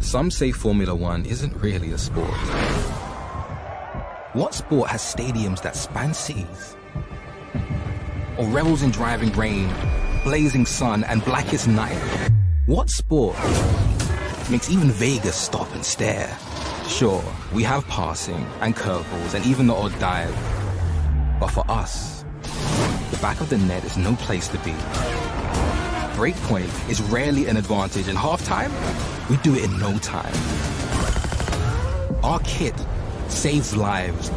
Some say Formula One isn't really a sport. What sport has stadiums that span seas? Or revels in driving rain, blazing sun, and blackest night? What sport makes even Vegas stop and stare? Sure, we have passing and curveballs and even the odd dive. But for us, the back of the net is no place to be. Breakpoint is rarely an advantage, and halftime, we do it in no time. Our kit saves lives.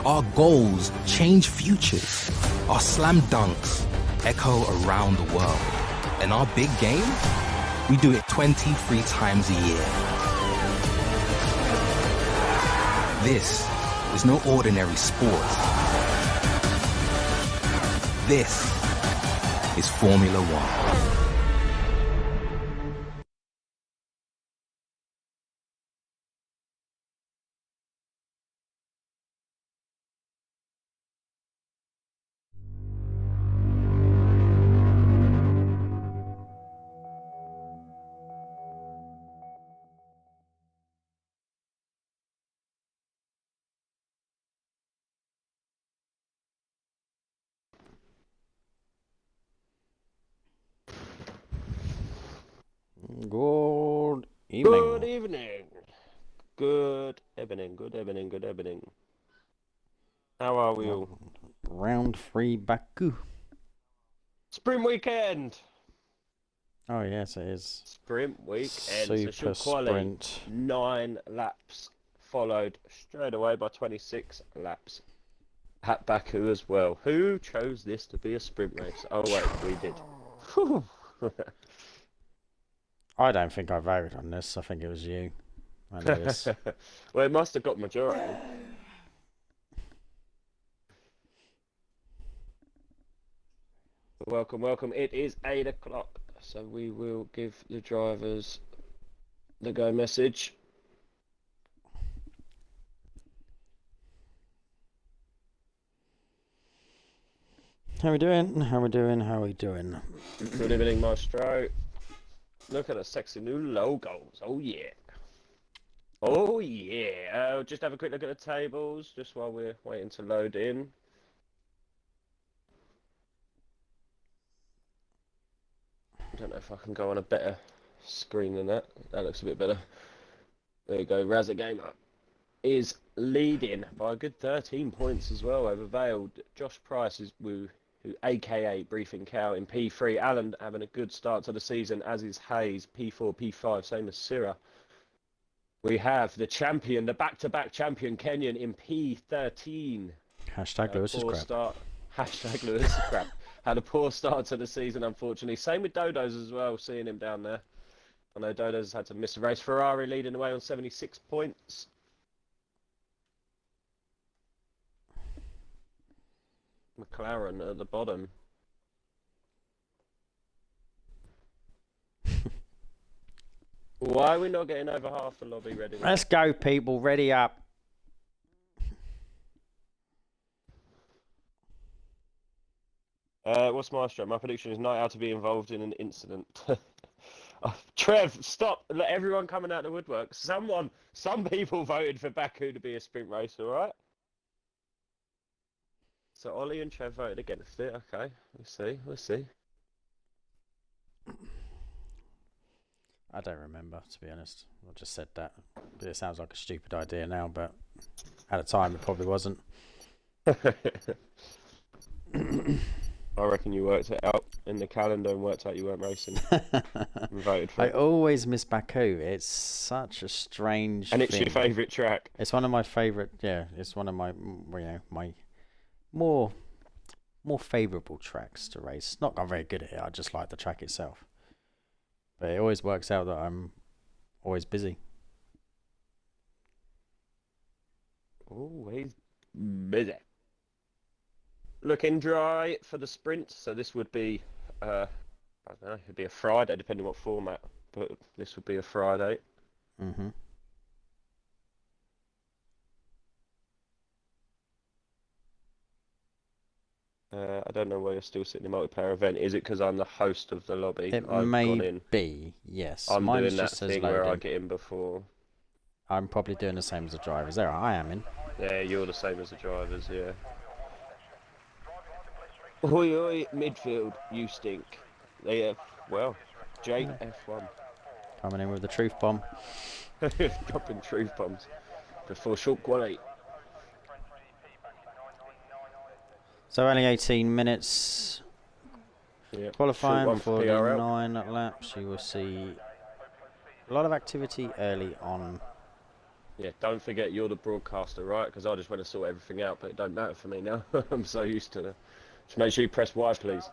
Our goals change futures. Our slam dunks echo around the world. And our big game, we do it 23 times a year. This is no ordinary sport. This is Formula One. Good evening. Good evening. Good evening. Good evening. Good evening. How are we all? Round 3 Baku. Sprint weekend. Oh yes, it is. Sprint weekend. Super so short quali, sprint. 9 laps, followed straight away by 26 laps at Baku as well. Who chose this to be a sprint race? Oh wait, we did. I don't think I voted on this. I think it was you. I know this. Well, it must have got majority. Welcome, welcome. It is 8 o'clock, so we will give the drivers the go message. How we doing? How we doing? How we doing? Good evening, Maestro. Look at the sexy new logos. Oh yeah. Oh yeah. Just have a quick look at the tables just while we're waiting to load in. I don't know if I can go on a better screen than that. That looks a bit better. There you go. Razza Gamer is leading by a good 13 points as well over Veiled. Josh Price is who aka Briefing Cow in P3. Alan having a good start to the season, as is Hayes, P4, P5, same as Syrah. We have the champion, the back-to-back champion, Kenyon, in P13. Hashtag Lewis is crap. Start. Hashtag Lewis is crap. Had a poor start to the season, unfortunately. Same with Dodo's as well, seeing him down there. I know Dodo's had to miss a race. Ferrari leading the way on 76 points. McLaren at the bottom. Why are we not getting over half the lobby ready? Let's go, people. Ready up. What's Maestro? My prediction is Night Owl to be involved in an incident. Trev, stop. Let everyone coming out of the woodwork. Some people voted for Baku to be a sprint race, alright? So Ollie and Trev voted against it. Okay, we'll see. I don't remember, to be honest. I just said that. But it sounds like a stupid idea now, but at the time it probably wasn't. I reckon you worked it out in the calendar and worked out you weren't racing. And voted for I it. always miss Baku. It's such a strange And it's thing. your favourite track. It's one of my favourite, it's one of my, my more favourable tracks to race. Not I'm very good at it, I just like the track itself. But it always works out that I'm always busy. Always busy. Looking dry for the sprint, so this would be, I don't know, it'd be a Friday, depending on what format, but this would be a Friday. Mm-hmm. I don't know why you're still sitting in a multiplayer event. Is it because I'm the host of the lobby? It I've may gone in. be, yes. I'm Mine's doing that just says thing where I loading. get in before. I'm probably doing the same as the drivers. There, I am in. Yeah, you're the same as the drivers, yeah. Oi, oi, midfield, you stink. They have, well, Jake F1. Coming in with the truth bomb. Dropping truth bombs before short quality. So only 18 minutes Yeah. qualifying for the PRL. 9 laps. You will see a lot of activity early on. Yeah, don't forget you're the broadcaster, right? Because I just want to sort everything out, but it don't matter for me now. I'm so used to it. Just make sure you press Y, please,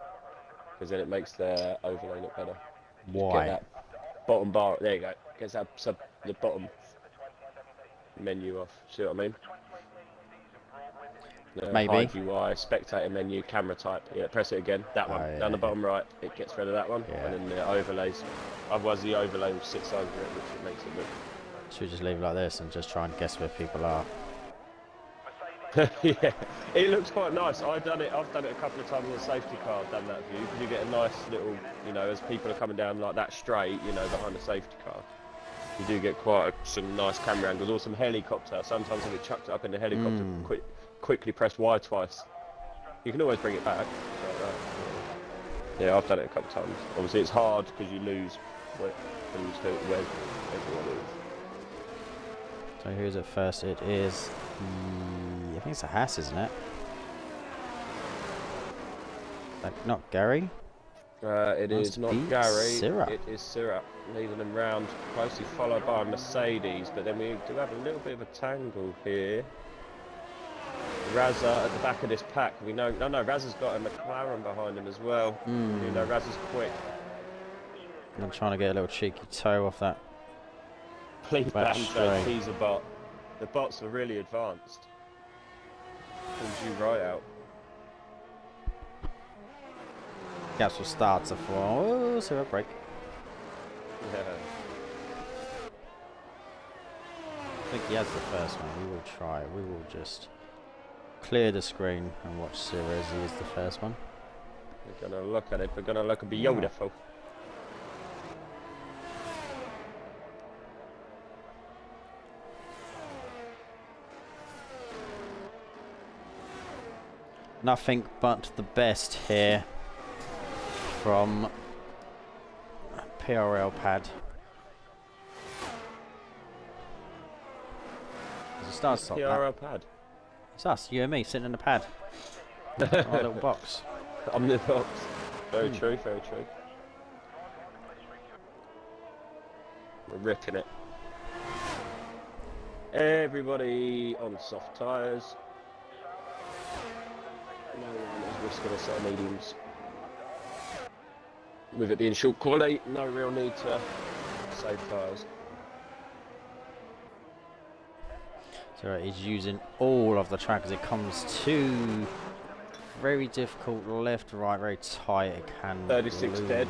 because then it makes the overlay look better. Just Why? get that bottom bar. There you go. Gets that the bottom menu off. See what I mean? Maybe. Hide UI, spectator menu, camera type. Yeah, press it again. That one. yeah, Down the bottom right. It gets rid of that one. Yeah. And then the overlays. Otherwise the overlay sits over it, which it makes it look. Should we just leave it like this and just try and guess where people are? Yeah, it looks quite nice. I've done it a couple of times on a safety car. I've done that view because you get a nice little, you know, as people are coming down like that straight, you know, behind the safety car. You do get some nice camera angles or some helicopter. Sometimes if it chucks it up in the helicopter, quickly press Y twice. You can always bring it back. Like that. Yeah, I've done it a couple of times. Obviously, it's hard because you lose where everyone is. So who's it first? It is I think it's a Haas, isn't it? Like, not Gary? It is not Gary. Syrah. It is Syrah leading them round, closely followed by Mercedes. But then we do have a little bit of a tangle here. Razza at the back of this pack. We know. No, Razza's got a McLaren behind him as well. You know, Razza's quick. I'm trying to get a little cheeky toe off that. Please Back ban straight. he's a bot. The bots are really advanced. Pulls you right out. Gaps will start to fall. Oh, Syrah break. Yeah. I think he has the first one. We will try. We will just clear the screen and watch Syrah as he is the first one. We're gonna look at it. We're gonna look beautiful. Nothing but the best here from PRL pad. There's a start stop. PRL pad. It's us, you and me, sitting in the pad. Our little box. I'm the box. Very true, very true. We're ripping it. Everybody on soft tyres. No one is risking a set of mediums. With it being short quality, no real need to save tyres. So he's using all of the track as it comes to very difficult left, right, very tight. It can 36 lose dead.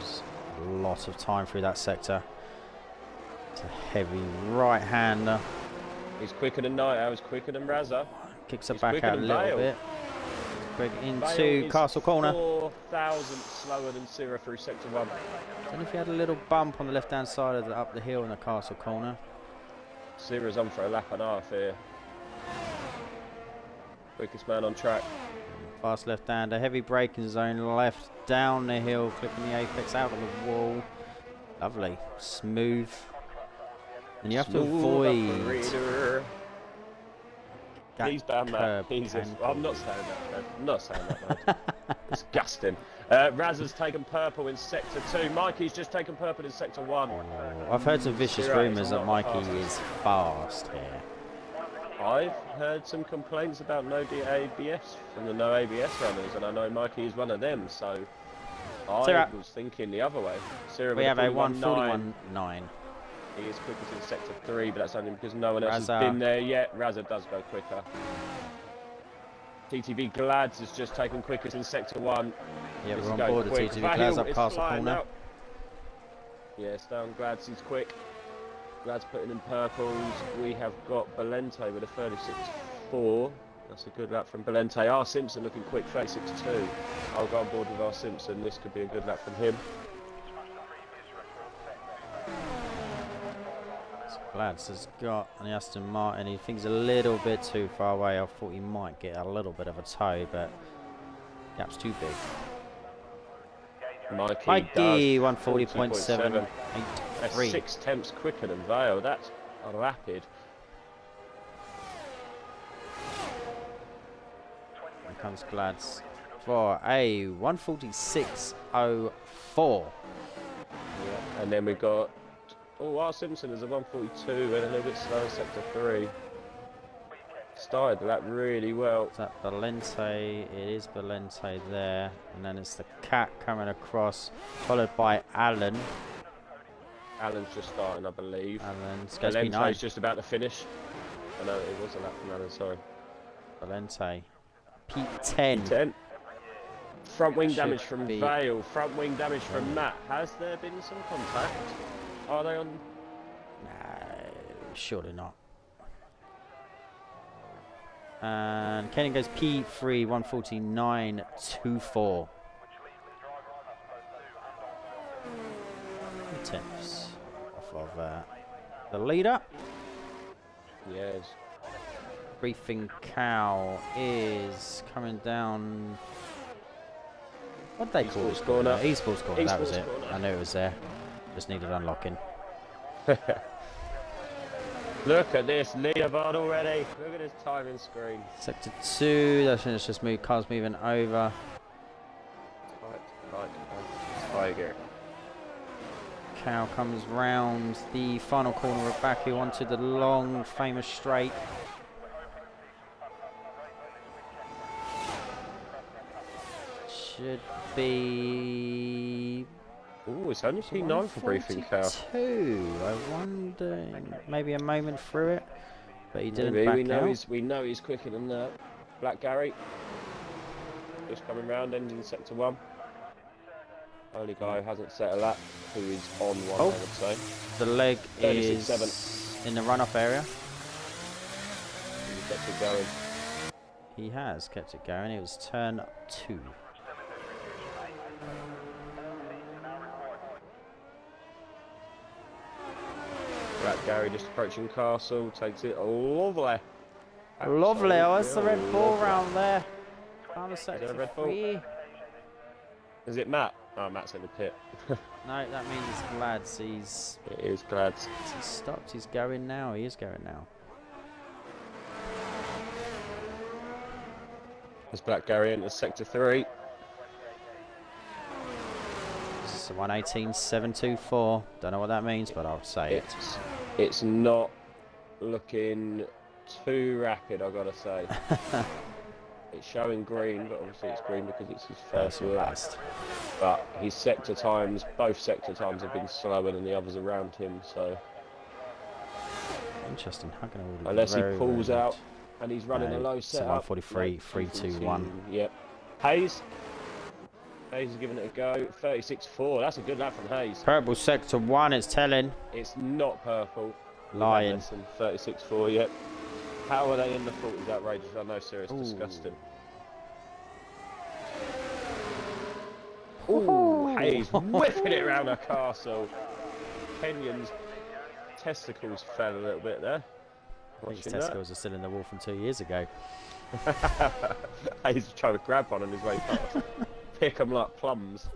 a lot of time through that sector. It's a heavy right-hander. He's quicker than Night. He's quicker than Razza. Kicks it He's back quicker out a than little Bale. bit. Quick Bale into is Castle Corner. 4,000 slower than Syrah through sector 1. And if he had a little bump on the left-hand side of up the hill in the Castle Corner. Syrah's on for a lap and a half here. Quickest man on track. Fast left-hander, heavy braking zone left, down the hill, clipping the apex out of the wall. Lovely, smooth. And you have to avoid that He's bad, man. curb I'm not saying that, man. I'm not saying that, man. Disgusting. Razza's taken purple in sector 2. Mikey's just taken purple in sector 1. I've heard some vicious Syrah is rumours that not Mikey fast. is fast here. I've heard some complaints about no ABS from the no ABS runners, and I know Mikey is one of them, so I Syrah. was thinking the other way. Syrah We with have a 41.9. 141.9. He is quickest in sector 3, but that's only because no one else Razza. has been there yet. Razza does go quicker. TTV Glads has just taken quickest in sector 1. Yeah, This we're is on going board. The quick. TTV Vail Glads up is Castle flying Corner. out. Yes, down Glads, he's quick. Glads putting in purples. We have got Valente with a 36.4. That's a good lap from Valente. R. Simpson looking quick, 36.2. I'll go on board with R. Simpson. This could be a good lap from him. Glads has got an Aston Martin. He thinks a little bit too far away. I thought he might get a little bit of a tow, but gap's too big. Mikey 140.783. That's 6 tenths quicker than Vale. That's rapid. Here comes Glads for a 146.04. Yeah. And then we've got R. Simpson is a 142 and a little bit slow in sector 3. Started the lap really well. Is that Valente? It is Valente there. And then it's the Cat coming across, followed by Allen. Allen's just starting, I believe. Allen's Valente's just about to finish. I know it was a lap from Allen, sorry. Valente. P10. P10. Front wing Should damage from be- Vale. Front wing damage from Matt. Has there been some contact? Are they on? No, surely not. And Kenny goes P3 149.24. 10ths off of the leader. Yes. Briefing Cow is coming down. What did they call this corner? Esports corner. That was Esports it. corner. I knew it was there. Just needed unlocking. Look at this leaderboard already. Look at this timing screen. Sector 2. That's when it's just cars moving over. Tiger. Cow comes round the final corner of Baku onto the long, famous straight. Should be. Oh, it's only P9 for briefing cow. 142. I wonder, maybe a moment through it, but he didn't Maybe. back We out. know he's quicker than that. Black Gary. Just coming round, ending sector 1. Only guy who hasn't set a lap, who is on one, I would say. The leg is 36.7. in the run-off area. He's kept it going. He has kept it going. It was turn 2. Black Gary just approaching Castle, takes it lovely. Lovely. Oh, it's the Red Bull lovely. round there. Down the Is there a sector Red Bull? 3. Is it Matt? Oh, Matt's in the pit. No, that means Glads. He's It is glad. stopped. He's going now. He is going now. As Black Gary enters sector 3. This is 118.724. Don't know what that means, but I'll say it. It's not looking too rapid, I gotta say. It's showing green, but obviously it's green because it's his first lap. Last. But his sector times, both sector times have been slower than the others around him, so Interesting. How can I unless he pulls out and he's running No, a low it's a setup. 143, 321. Yep. Hayes is giving it a go. 36.4. That's a good lap from Hayes. Purple sector 1, it's telling. It's not purple. Lying. Less than 36.4 yet. How are they in the 40s? Outrageous. I know, sir. It's disgusting. Ooh, Hayes whipping it around a castle. Kenyon's testicles fell a little bit there. I think his Watching that. testicles are still in the wall from 2 years ago. Hayes was trying to grab one on his way past. Pick 'em like plums.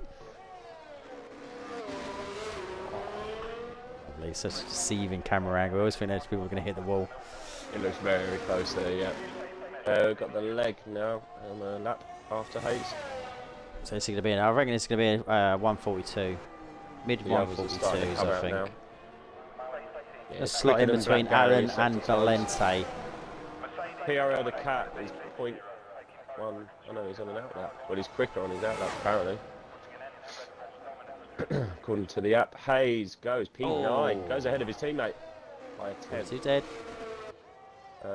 Lovely. Such a deceiving camera angle. I always think those people are going to hit the wall. It looks very, very close there, yeah. We've got the leg now on the lap after Hayes. So it's going to be, I reckon it's going to be 142. Mid The others are starting to 142s, come I out think. now. Yeah, A slot in quicker than between Black Gary Allen in and sector times. Valente. PRL the cat is 0.1. I know he's on an outlap. Well, he's quicker on his outlap apparently. According to the app, Hayes goes P9, goes ahead of his teammate by a 10. Is he dead?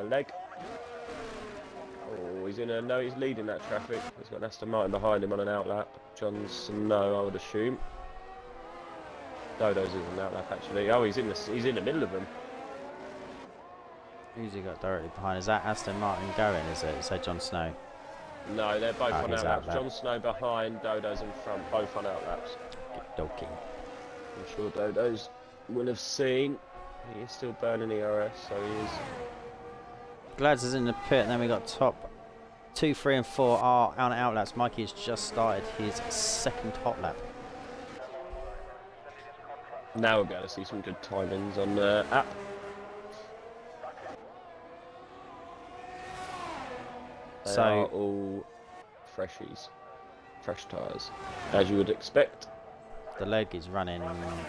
Leg. Oh, he's in a no. He's leading that traffic. He's got an Aston Martin behind him on an outlap. John Snow, I would assume. Dodo's in an outlap actually. Oh, he's in the middle of them. Who's he got directly behind? Is that Aston Martin going, is it? Is that Jon Snow? No, they're both on he's outlaps. out Jon Snow behind, Dodo's in front, both on outlaps. Doki. I'm sure Dodo's will have seen. He is still burning ERS, so he is. Glads is in the pit, and then we got top 2, 3, and 4 are on outlaps. Mikey has just started his second hot lap. Now we'll be able to see some good timings on the app. They are all freshies, fresh tyres, as you would expect. The leg is running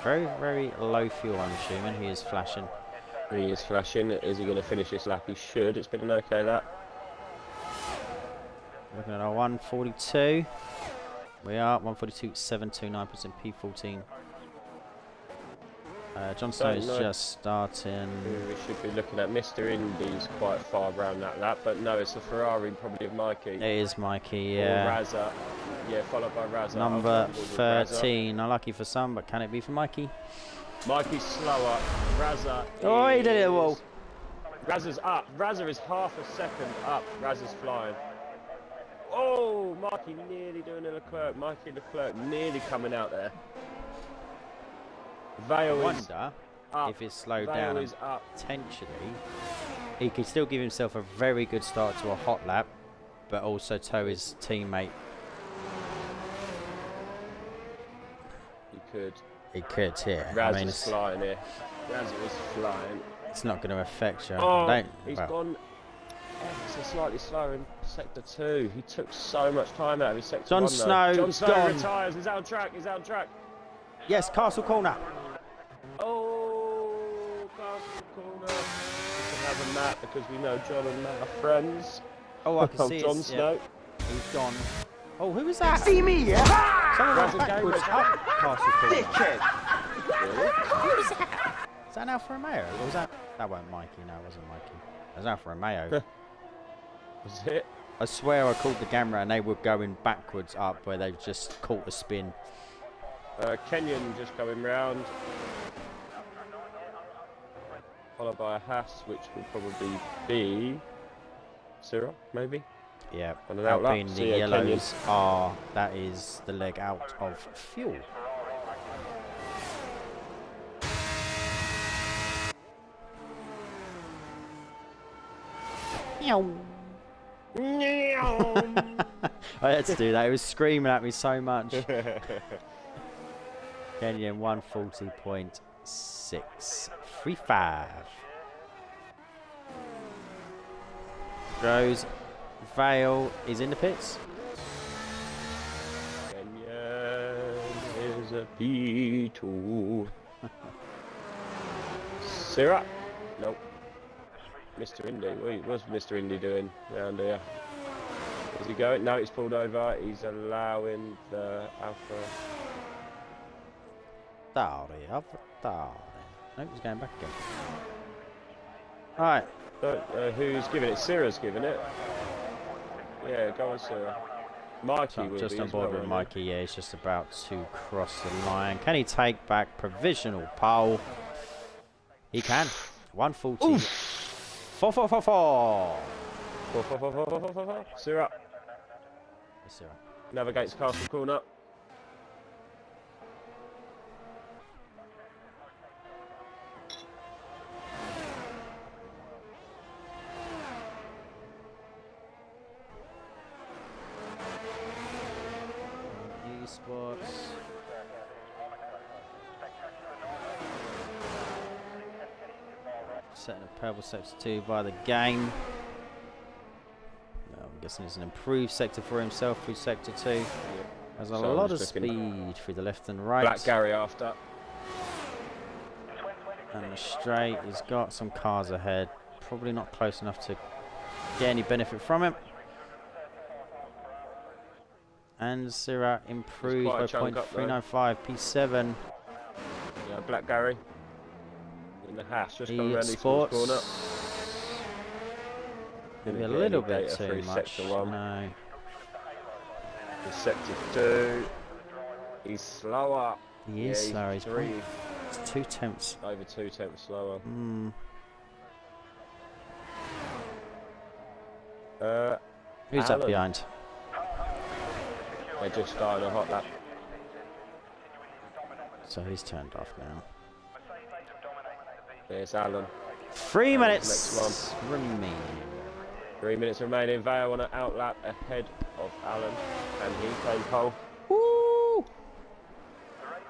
very, very low fuel, I'm assuming. He is flashing. He is flashing. Is he going to finish this lap? He should. It's been an okay lap. Looking at our 142. We are 142.729% P14. Jon Snow's just starting. We should be looking at Mr. Indy's quite far around that lap, but no, it's the Ferrari probably of Mikey. It is Mikey, yeah. Or Razza. Yeah, followed by Razza. Number 13. Unlucky for some, but can it be for Mikey? Mikey's slower. Razza. Oh, he did it all. Razza's up. Razza is half a second up. Razza's flying. Oh, Mikey nearly doing a Leclerc. Mikey Leclerc nearly coming out there. Vale I is wonder up. if it's slowed Vale down. is up. Potentially, he could still give himself a very good start to a hot lap, but also tow his teammate. He could. He could, yeah. Raz I mean, is flying here. Raz is flying. it's not going to affect you. Oh, he's gone so slightly slower in sector 2. He took so much time out of his sector 1 Jon Snow, Jon Snow gone. retires. He's out of track. He's out of track. Yes, Castle Corner. Oh, Castle Corner. We can have a Matt because we know John and Matt are friends. Oh, I can see Jon it. Snow. Yeah. He's gone. Oh, who was that? See me, yeah? Someone Raz went again, backwards Raz. up Castle Corner. Dickhead. Who was that? Is that an Alfa Romeo? Or was that? That wasn't Mikey. No, it wasn't Mikey. It was Alfa Romeo. Was it? I swear I called the camera and they were going backwards up where they've just caught a spin. Kenyon just going round. Followed by a Haas, which will probably be Syrah, maybe. Yeah, On an outlap. Alpine, the So, yeah, yellows are, that is the leg out of fuel. I had to do that, it was screaming at me so much. Kenyon 140.635. Goes Vale is in the pits. Kenyon is a P2. Syrah? Nope. Mr. Indy. What's Mr. Indy doing around here? Is he going? No, he's pulled over. He's allowing the Alpha. Nope, he's going back again. Alright. Who's giving it? Syrah's giving it. Yeah, go on, Syrah. Mikey So will just be on as board well, with won't he? Mikey, yeah, he's just about to cross the line. Can he take back provisional pole? He can. 140. 4. Syrah Yes, sir. navigates Castle Corner. Esports. Setting a purple sector 2 by the game. Well, I'm guessing it's an improved sector for himself through sector 2. Has a So I'm lot of just looking- speed through the left and right. Black Gary after. And the straight, he's got some cars ahead. Probably not close enough to get any benefit from him. And Syrah improved quite a by chunk up, though. 0.395, P7. Yeah, Black Gary. In the hash, just come around the Esports. corner. Maybe a Didn't get little any bit data too through much. sector 1. No. In sector 2. He's slower. He is slow. He's 3. It's 2 tenths. Over 2 tenths slower. Who's Alan. up behind? They're just starting a hot lap. So he's turned off now. There's Alan. 3 minutes Next remaining. 3 minutes remaining. Vale on an outlap ahead of Alan, and he came pole. Woo!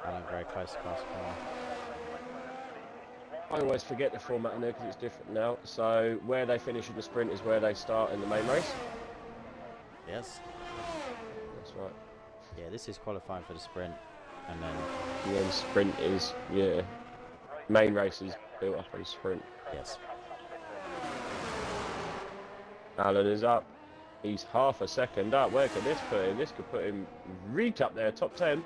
Alan very close to class car. I always forget the format in there because it's different now. So where they finish in the sprint is where they start in the main race. Yes. That's right. Yeah, this is qualifying for the sprint, and then And then sprint is, yeah, main race is built up on sprint. yes. Alan is up. He's half a second up. Where could this put him? This could put him right up there, top 10.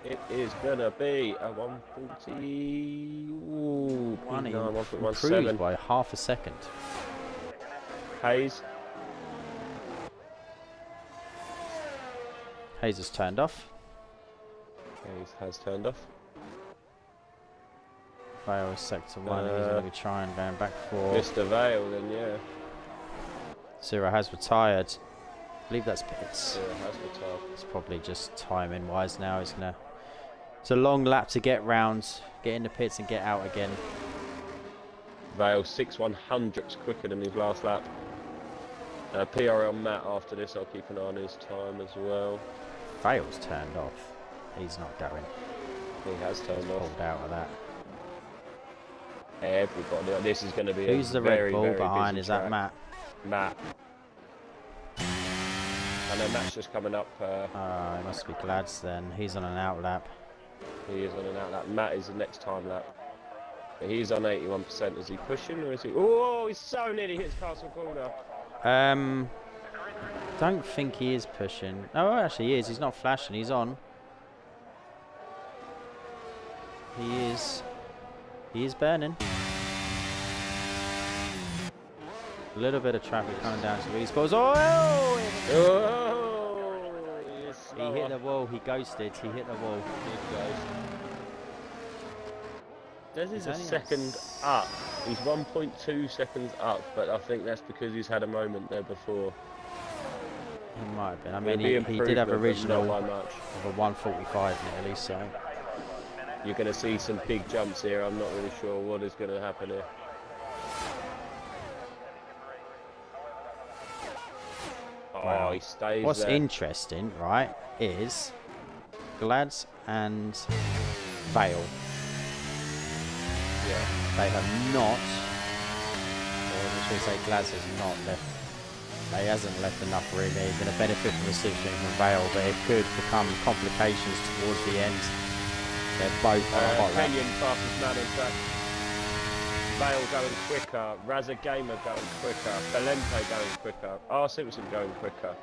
It is gonna be a 140. Ooh, One no, improved 1.17. by half a second. Hayes. Hayes has turned off. Hayes has turned off. Vale is sector 1. He's going to be trying going back for. Mr. Vale, then yeah. Zero has retired. I believe that's pits. Yeah, has retired. It's probably just timing wise now. He's gonna. It's a long lap to get round, get in the pits and get out again. Vale 6/100ths quicker than his last lap. PR on Matt after this. I'll keep an eye on his time as well. Vale's turned off. He's not going. He has turned off. Pulled out of that. Everybody. This is going to be. Who's a the very, Red Bull very behind? busy Is that track. Matt? Matt. I know Matt's just coming up. He must be Glads then. He's on an out lap. He is on an out lap. Matt is the next time lap. But he's on 81%. Is he pushing or is he? Oh, he's so nearly hits Castle Corner. Don't think he is pushing. No, actually he is. He's not flashing. He's on. He is. He is burning. A little bit of traffic coming down to these balls. Oh! He hit the wall. He ghosted. He hit the wall. This is a only second up. He's 1.2 seconds up, but I think that's because he's had a moment there before. He might have been. I It'll mean, be he did have improvement, but original not of by much. a 145 nearly, so. You're going to see some big jumps here. I'm not really sure what is going to happen here. Wow. Oh, he stays What's there. interesting, right, is Glads and Vale. Yeah. They have not, or should we say Glads has not left. He hasn't left enough room here. He's going to benefit from the slipstream from Vale, but it could become complications towards the end. They're both on a hot lap. Kenyon fastest man on track. Vale going quicker. Raza Gamer going quicker. Valente going quicker. R. Simpson going quicker.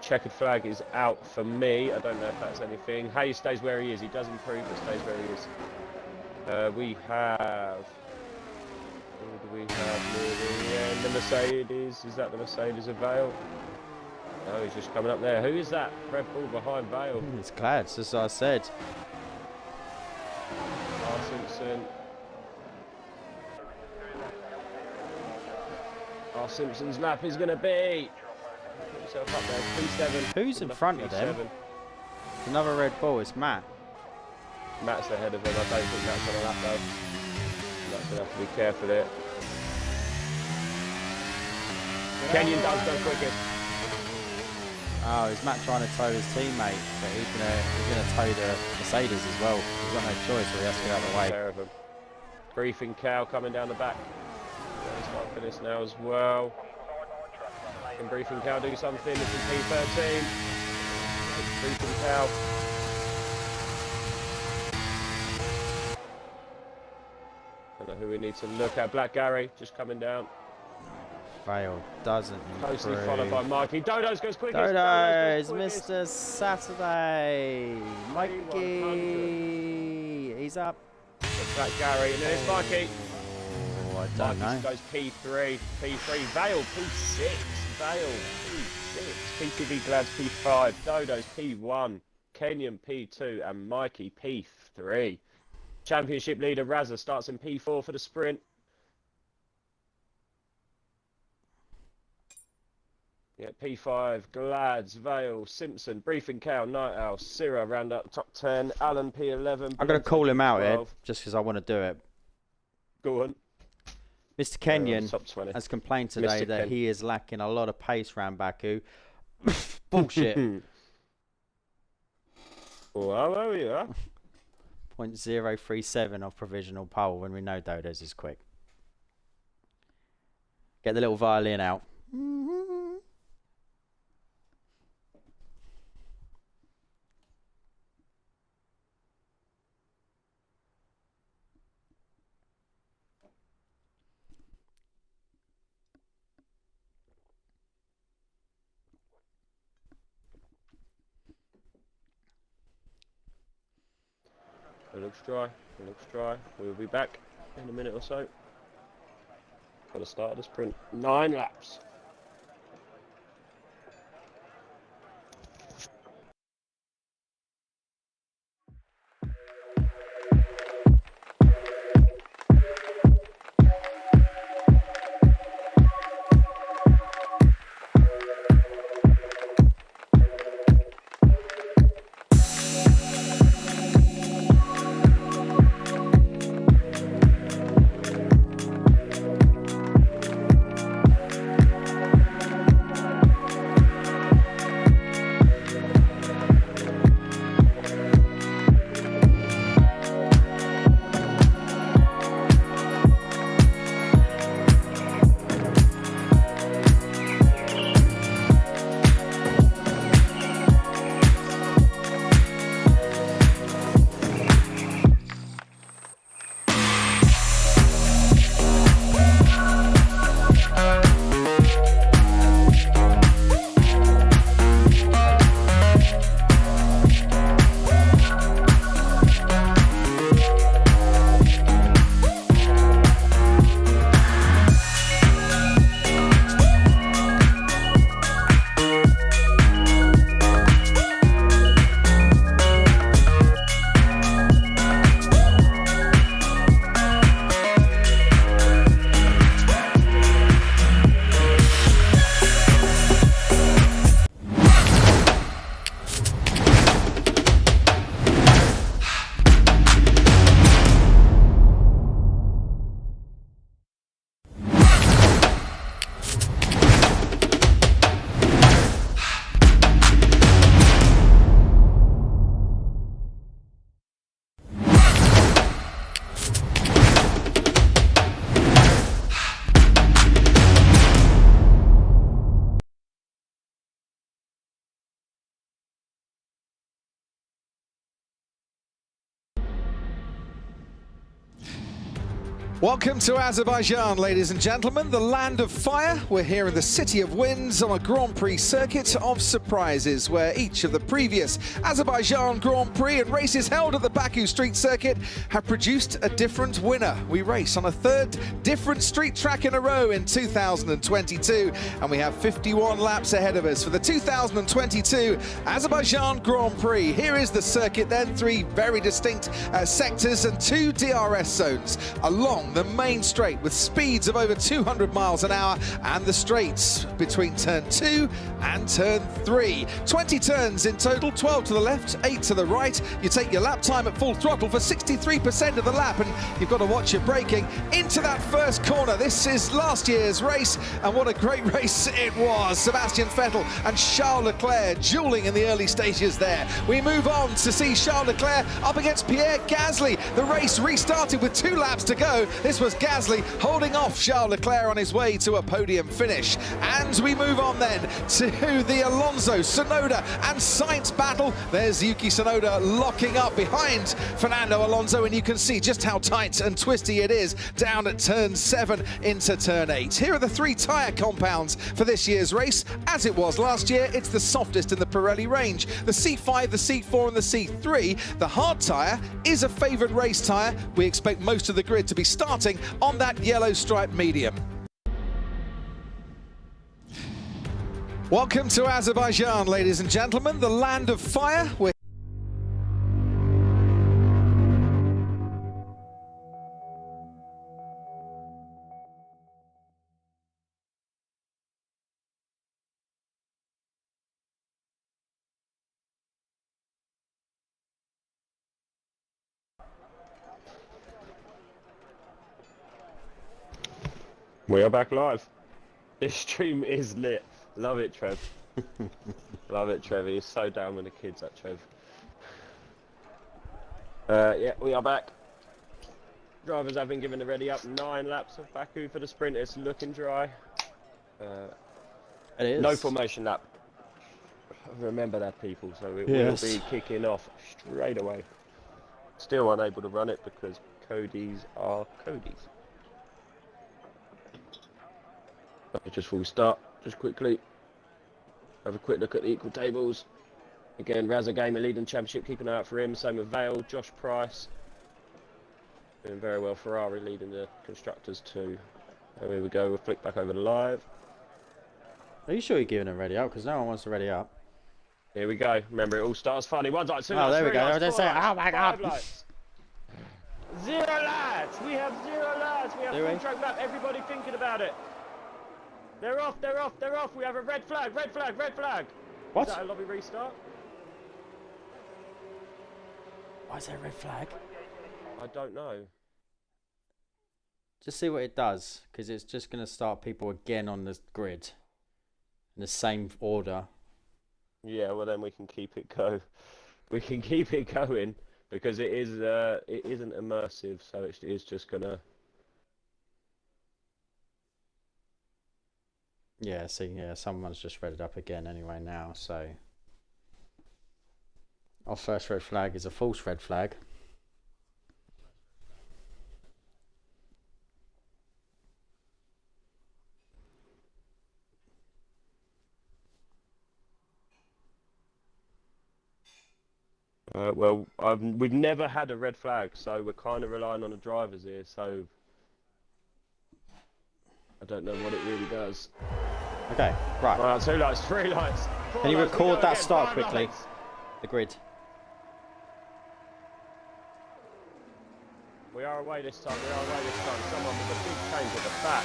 Checkered flag is out for me. I don't know if that's anything. Hayes stays where he is. He does improve, but stays where he is. We have. Who do we have near the end? The Mercedes. Is that the Mercedes of Vale? No, he's just coming up there. Who is that? Red Bull behind Vale. It's Glads, as I said. R. Simpson. R. Simpson's lap is going to be. Put yourself up there. 3-7. Who's in front of them? Another Red Bull. It's Matt. Matt's ahead of him. I don't think Matt's on a lap though. Matt's going to have to be careful there. Kenyon does go quickest. Oh, is Matt trying to tow his teammate? But he's gonna tow the Mercedes as well. He's got no choice, so he has to get out of the way. Care of him. Briefing cow coming down the back. He's fighting for this now as well. Can Briefing cow do something? This is P13. Briefing cow. I don't know who we need to look at. Black Gary just coming down. Vale doesn't Closely improve. followed by Mikey. Dodo's goes quickest. Dodo's quickest. Mr. Saturday. Mikey. 100. He's up. Black Gary, and then it's Mikey. Oh, I don't know. Goes P3, Vale P6, Vale P6, PTV Glads P5, Dodos P1, Kenyan P2, and Mikey P3. Championship leader Razza starts in P4 for the sprint. Yeah, P5, Glads, Vale, Simpson, Briefing Cow, Night Owl, Syrah round up top 10, Alan P11. I'm going to call him out, Ed, just because I want to do it. Go on. Mr. Kenyon has complained today that he is lacking a lot of pace round Baku. Bullshit. Well, there we are. 0.037 of provisional pole when we know Dodos is quick. Get the little violin out. It looks dry. It looks dry. We'll be back in a minute or so. Got to start the sprint. 9 laps. Welcome to Azerbaijan, ladies and gentlemen, the land of fire. We're here in the City of Winds on a Grand Prix circuit of surprises, where each of the previous Azerbaijan Grand Prix and races held at the Baku street circuit have produced a different winner. We race on a third different street track in a row in 2022, and we have 51 laps ahead of us for the 2022 Azerbaijan Grand Prix. Here is the circuit then, 3 very distinct sectors and 2 DRS zones along the main straight with speeds of over 200 miles an hour, and the straights between turn 2 and turn 3. 20 turns in total, 12 to the left, 8 to the right. You take your lap time at full throttle for 63% of the lap, and you've got to watch your braking into that first corner. This is last year's race, and what a great race it was. Sebastian Vettel and Charles Leclerc dueling in the early stages there. We move on to see Charles Leclerc up against Pierre Gasly. The race restarted with 2 laps to go. This was Gasly holding off Charles Leclerc on his way to a podium finish. And we move on then to the Alonso, Tsunoda and Sainz battle. There's Yuki Tsunoda locking up behind Fernando Alonso, and you can see just how tight and twisty it is down at turn 7 into turn 8. Here are the 3 tyre compounds for this year's race. As it was last year, it's the softest in the Pirelli range. The C5, the C4 and the C3. The hard tyre is a favoured race tyre. We expect most of the grid to be starting starting on that yellow striped medium. Welcome to Azerbaijan, ladies and gentlemen, the land of fire. We are back live. This stream is lit. Love it, Trev. Love it, Trev. He's so down with the kids, that Trev. Yeah, we are back. Drivers have been given the ready up. 9 laps of Baku for the sprint. It's looking dry. It is. No formation lap. Remember that, people. So it will be kicking off straight away. Still unable to run it because Cody's are Cody's. Just before we start, just quickly have a quick look at the equal tables. Again, Razza Gamer leading the championship, keeping an eye out for him. Same with Vale, Josh Price. Doing very well. Ferrari leading the constructors too. And here we go, we'll flick back over to live. Are you sure you're giving them ready up? Because no one wants to ready up. Here we go. Remember, it all starts funny. 1 light, 2 lights, there we 3 go. lights, I was 4 saying, lights, oh my 5 God. lights. 0 lights. We have 0 lights. We have full track map. Everybody thinking about it. They're off, they're off, they're off. We have a red flag, red flag, red flag. What? Is that a lobby restart? Why is there a red flag? I don't know. Just see what it does, because it's just going to start people again on the grid in the same order. Yeah, well then we can keep it go. We can keep it going because it isn't immersive, so it is just gonna. Yeah, see, yeah, someone's just read it up again anyway now, so. Our first red flag is a false red flag. Well, we've never had a red flag, so we're kind of relying on the drivers here, so I don't know what it really does. Okay, right. Right, 2 lights, 3 lights. Can you lights, record that again, start 5 quickly? lights. The grid. We are away this time, we are away this time. Someone with a big change at the back.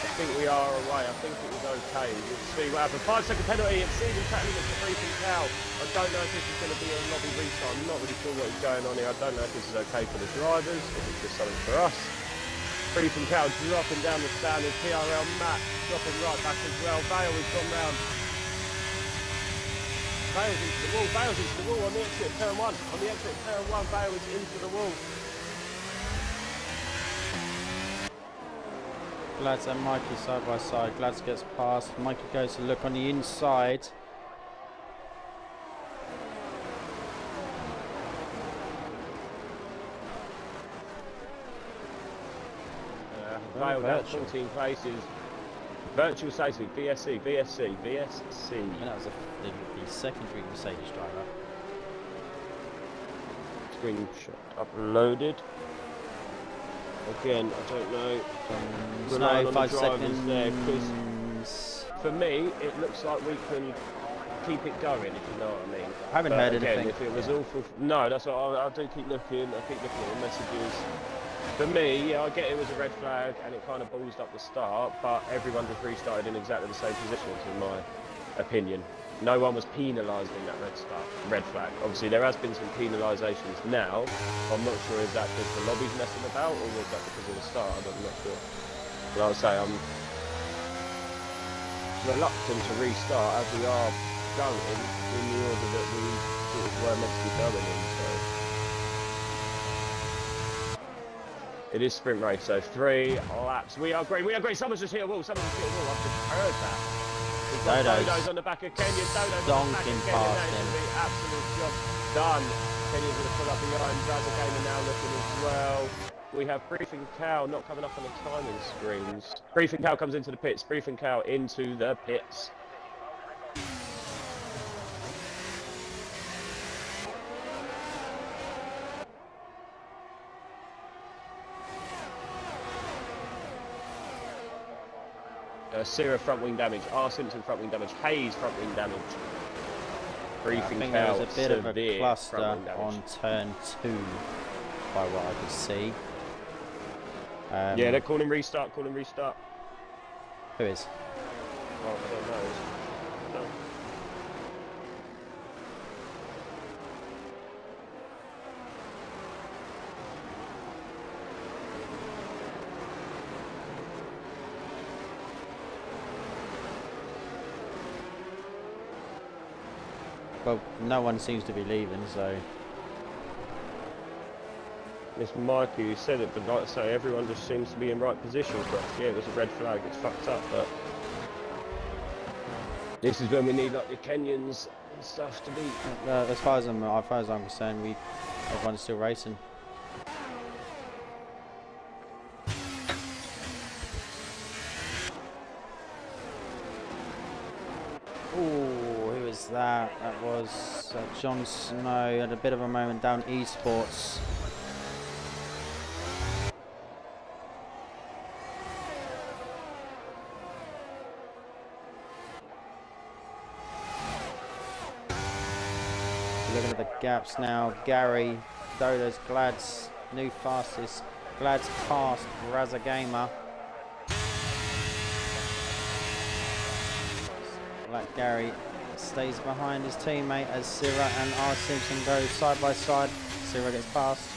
I think we are away, I think it was okay. We'll see what happens. 5-second penalty, exceeding tackling against the briefing cow. I don't know if this is going to be a lobby restart. I'm not really sure what is going on here. I don't know if this is okay for the drivers, if it's just something for us. Briefing cow dropping down the standard. PRL Matt dropping right back as well. Vale has gone round. Vale's into the wall, Vale's into the wall on the exit of turn 1. On the exit of turn 1, Vale is into the wall. Glads and Mikey side by side. Glads gets past. Mikey goes to look on the inside. Vale down 14 places. Virtual safety, VSC, VSC, VSC. And that was the secondary Mercedes driver. Screenshot uploaded. Again, I don't know. No, 5 drivers seconds. there, 'cause for me, it looks like we can keep it going, if you know what I mean. I haven't heard anything. If it was awful, no, that's what I do. Keep looking. I keep looking at the messages. For me, yeah, I get it was a red flag and it kind of ballsed up the start, but everyone just restarted in exactly the same positions, in my opinion. No one was penalised in that red flag. Obviously, there has been some penalisations now. I'm not sure, is that because the lobby's messing about, or was that because of the start? I'm not sure. But I would say I'm reluctant to restart as we are going in the order that we sort of were meant to be going in. So it is sprint race, so 3 laps. We are great. We are great. Someone's just hit a wall. Someone's just hit a wall. I've just heard that. Dodo's on the back of Kenyon. Dodo's on the back of Kenyon. That is the absolute job done. Kenyon's going to pull up behind. Razza Gamer now looking as well. We have Briefing Cow not coming up on the timing screens. Briefing Cow comes into the pits. Briefing Cow into the pits. Sierra front wing damage. R. Simpson front wing damage. Hayes front wing damage. I Briefing think there was out a bit of a severe cluster front wing damage. on turn 2 by what I could see. Yeah, they're calling restart. Calling restart. Who is? Oh, I don't know. No. Well, no one seems to be leaving, so... It's Mikey who said it, but like I say, everyone just seems to be in right position for us. Yeah, it was a red flag, it's fucked up, but... This is when we need like the Kenyans and stuff to be... as far as I'm concerned, everyone's still racing. Oh, who is that? That was Jon Snow. Had a bit of a moment down esports. Looking at the gaps now. Gary, Dodos, Glad's new fastest. Glad's past Razagamer. Like Gary stays behind his teammate as Sierra and R. Simpson go side by side. Sierra gets past.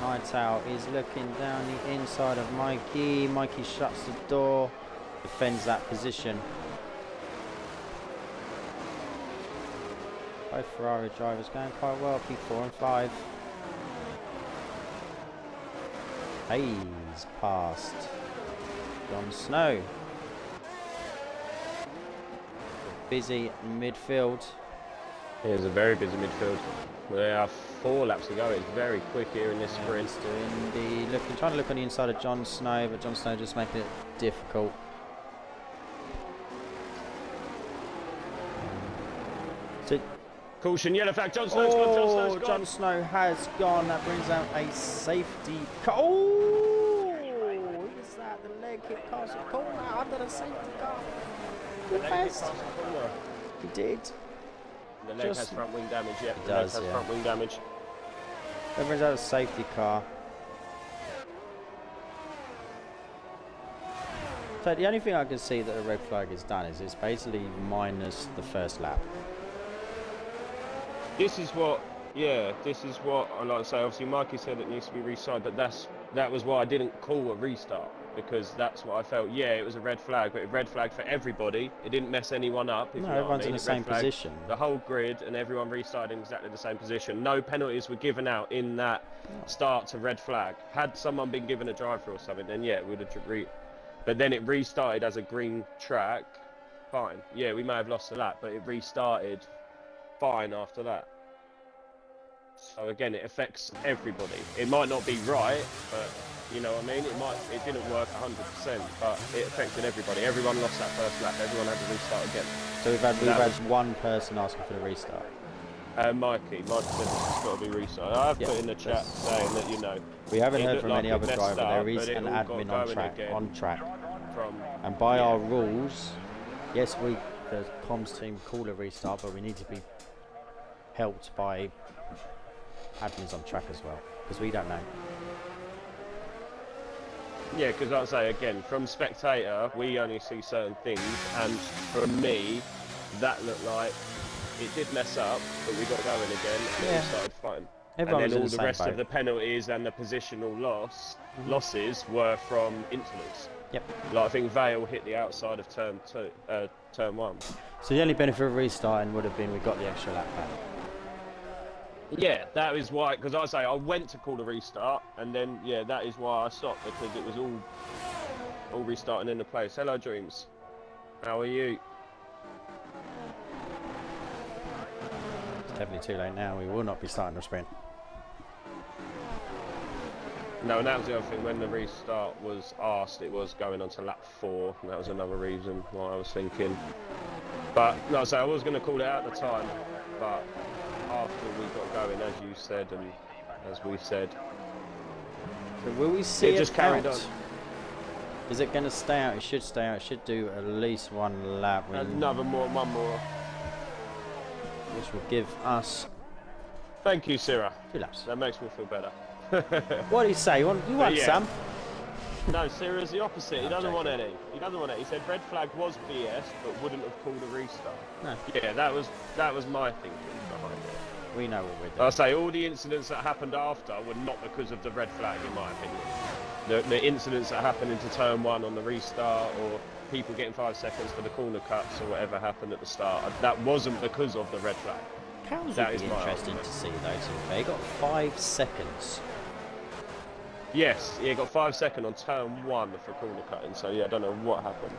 Night Owl is looking down the inside of Mikey. Mikey shuts the door, defends that position. Both Ferrari drivers going quite well, P4 and 5. Hayes past Jon Snow. Busy midfield. It is a very busy midfield. There are 4 laps to go. It's very quick here in this sprint. Doing trying to look on the inside of Jon Snow, but Jon Snow just making it difficult. So, Caution, yellow flag. Jon Snow's gone. Jon Snow's gone. Jon Snow has gone. That brings out a safety car. Oh, who is that? The leg hit Castle Corner under the safety car. The leg hit Castle Corner. He did. The leg has front wing damage. Yeah, it the leg does, has yeah. front wing damage. That brings out a safety car. So the only thing I can see that the red flag has done is it's basically minus the first lap. This is what I like to say. Obviously, Mikey said it needs to be restarted, but that was why I didn't call a restart, because that's what I felt. Yeah, it was a red flag, but it red flagged for everybody. It didn't mess anyone up. No, everyone's in the same position. The whole grid and everyone restarted in exactly the same position. No penalties were given out in that start to red flag. Had someone been given a drive-through or something, then yeah, it would have but then it restarted as a green track. Fine. Yeah, we may have lost a lap, but it restarted fine after that. So again, it affects everybody. It might not be right, but you know what I mean? It didn't work 100%, but it affected everybody. Everyone lost that first lap. Everyone had to restart again. So we've had one person asking for the restart. Mikey said it's got to be restarted. I've put in the chat saying that, you know, we haven't heard from any other driver. There is but an admin on track. From, and by our rules, yes, the comms team call a restart, but we need to be helped by admins on track as well, because we don't know. Yeah, because like I say, again, from spectator, we only see certain things, and for me, that looked like it did mess up, but we got going again, and it started fine. Everyone and then was all in the rest boat. of the penalties and the positional losses were from interludes. Yep. Like I think Vale hit the outside of turn 1. So the only benefit of restarting would have been we got the extra lap back. Yeah, that is why, because I say I went to call a restart, and then yeah, that is why I stopped, because it was all restarting into place. Hello, Dreams. How are you? It's definitely too late now. We will not be starting the sprint. No, and that was the other thing. When the restart was asked, it was going on to lap 4, and that was another reason why I was thinking. But no, so I was going to call it out at the time, but after we got going, as you said, and as we said. So will we see It just carried out? on. Is it going to stay out? It should stay out. It should do at least one lap. One more. Which will give us Thank you, Sarah. 2 laps. That makes me feel better. What did he say? You want yeah. some? No, Sarah's the opposite. He I'm doesn't want joking. any. He doesn't want it. He said red flag was BS, but wouldn't have called a restart. No. Yeah, that was my thinking behind it. We know what we're doing. I'll say all the incidents that happened after were not because of the red flag, in my opinion. The incidents that happened into turn 1 on the restart, or people getting 5 seconds for the corner cuts, or whatever happened at the start, that wasn't because of the red flag. Cows That would be is my interesting argument. to see though. They got 5 seconds. Yes, he got 5 seconds on turn 1 for corner cutting, so yeah, I don't know what happened.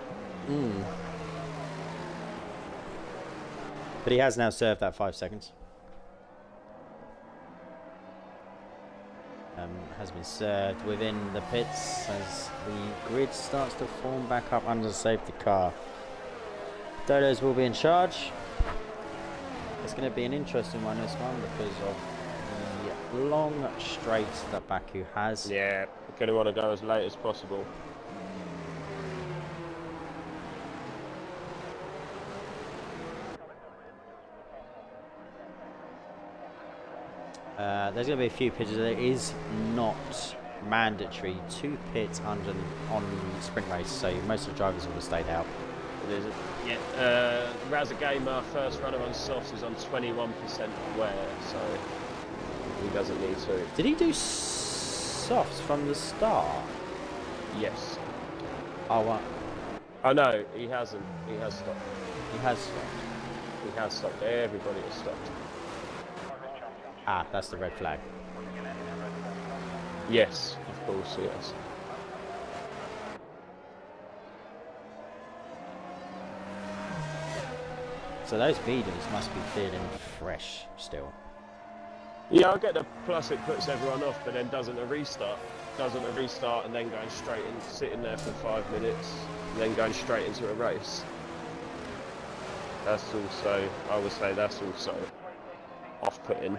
But he has now served that 5 seconds. Has been served within the pits as the grid starts to form back up under the safety car. Dodos will be in charge. It's going to be an interesting one, this one, because of the long straights that Baku has. Yeah, gonna want to go as late as possible. There's going to be a few pitches. It is not mandatory to pit on sprint race, so most of the drivers will have stayed out. It is, Raza Gamer, first runner on softs, is on 21% wear, so he doesn't need to. Did he do softs from the start? Yes. Oh, what? Oh no, he hasn't. He has stopped. He has stopped. He has stopped. Everybody has stopped. Ah, that's the red flag. Yes, of course, yes. So those mediums must be feeling fresh still. Yeah, I get the plus it puts everyone off, but then doesn't a restart. Doesn't a restart and then going straight in, sitting there for 5 minutes, and then going straight into a race. That's also, I would say that's also off-putting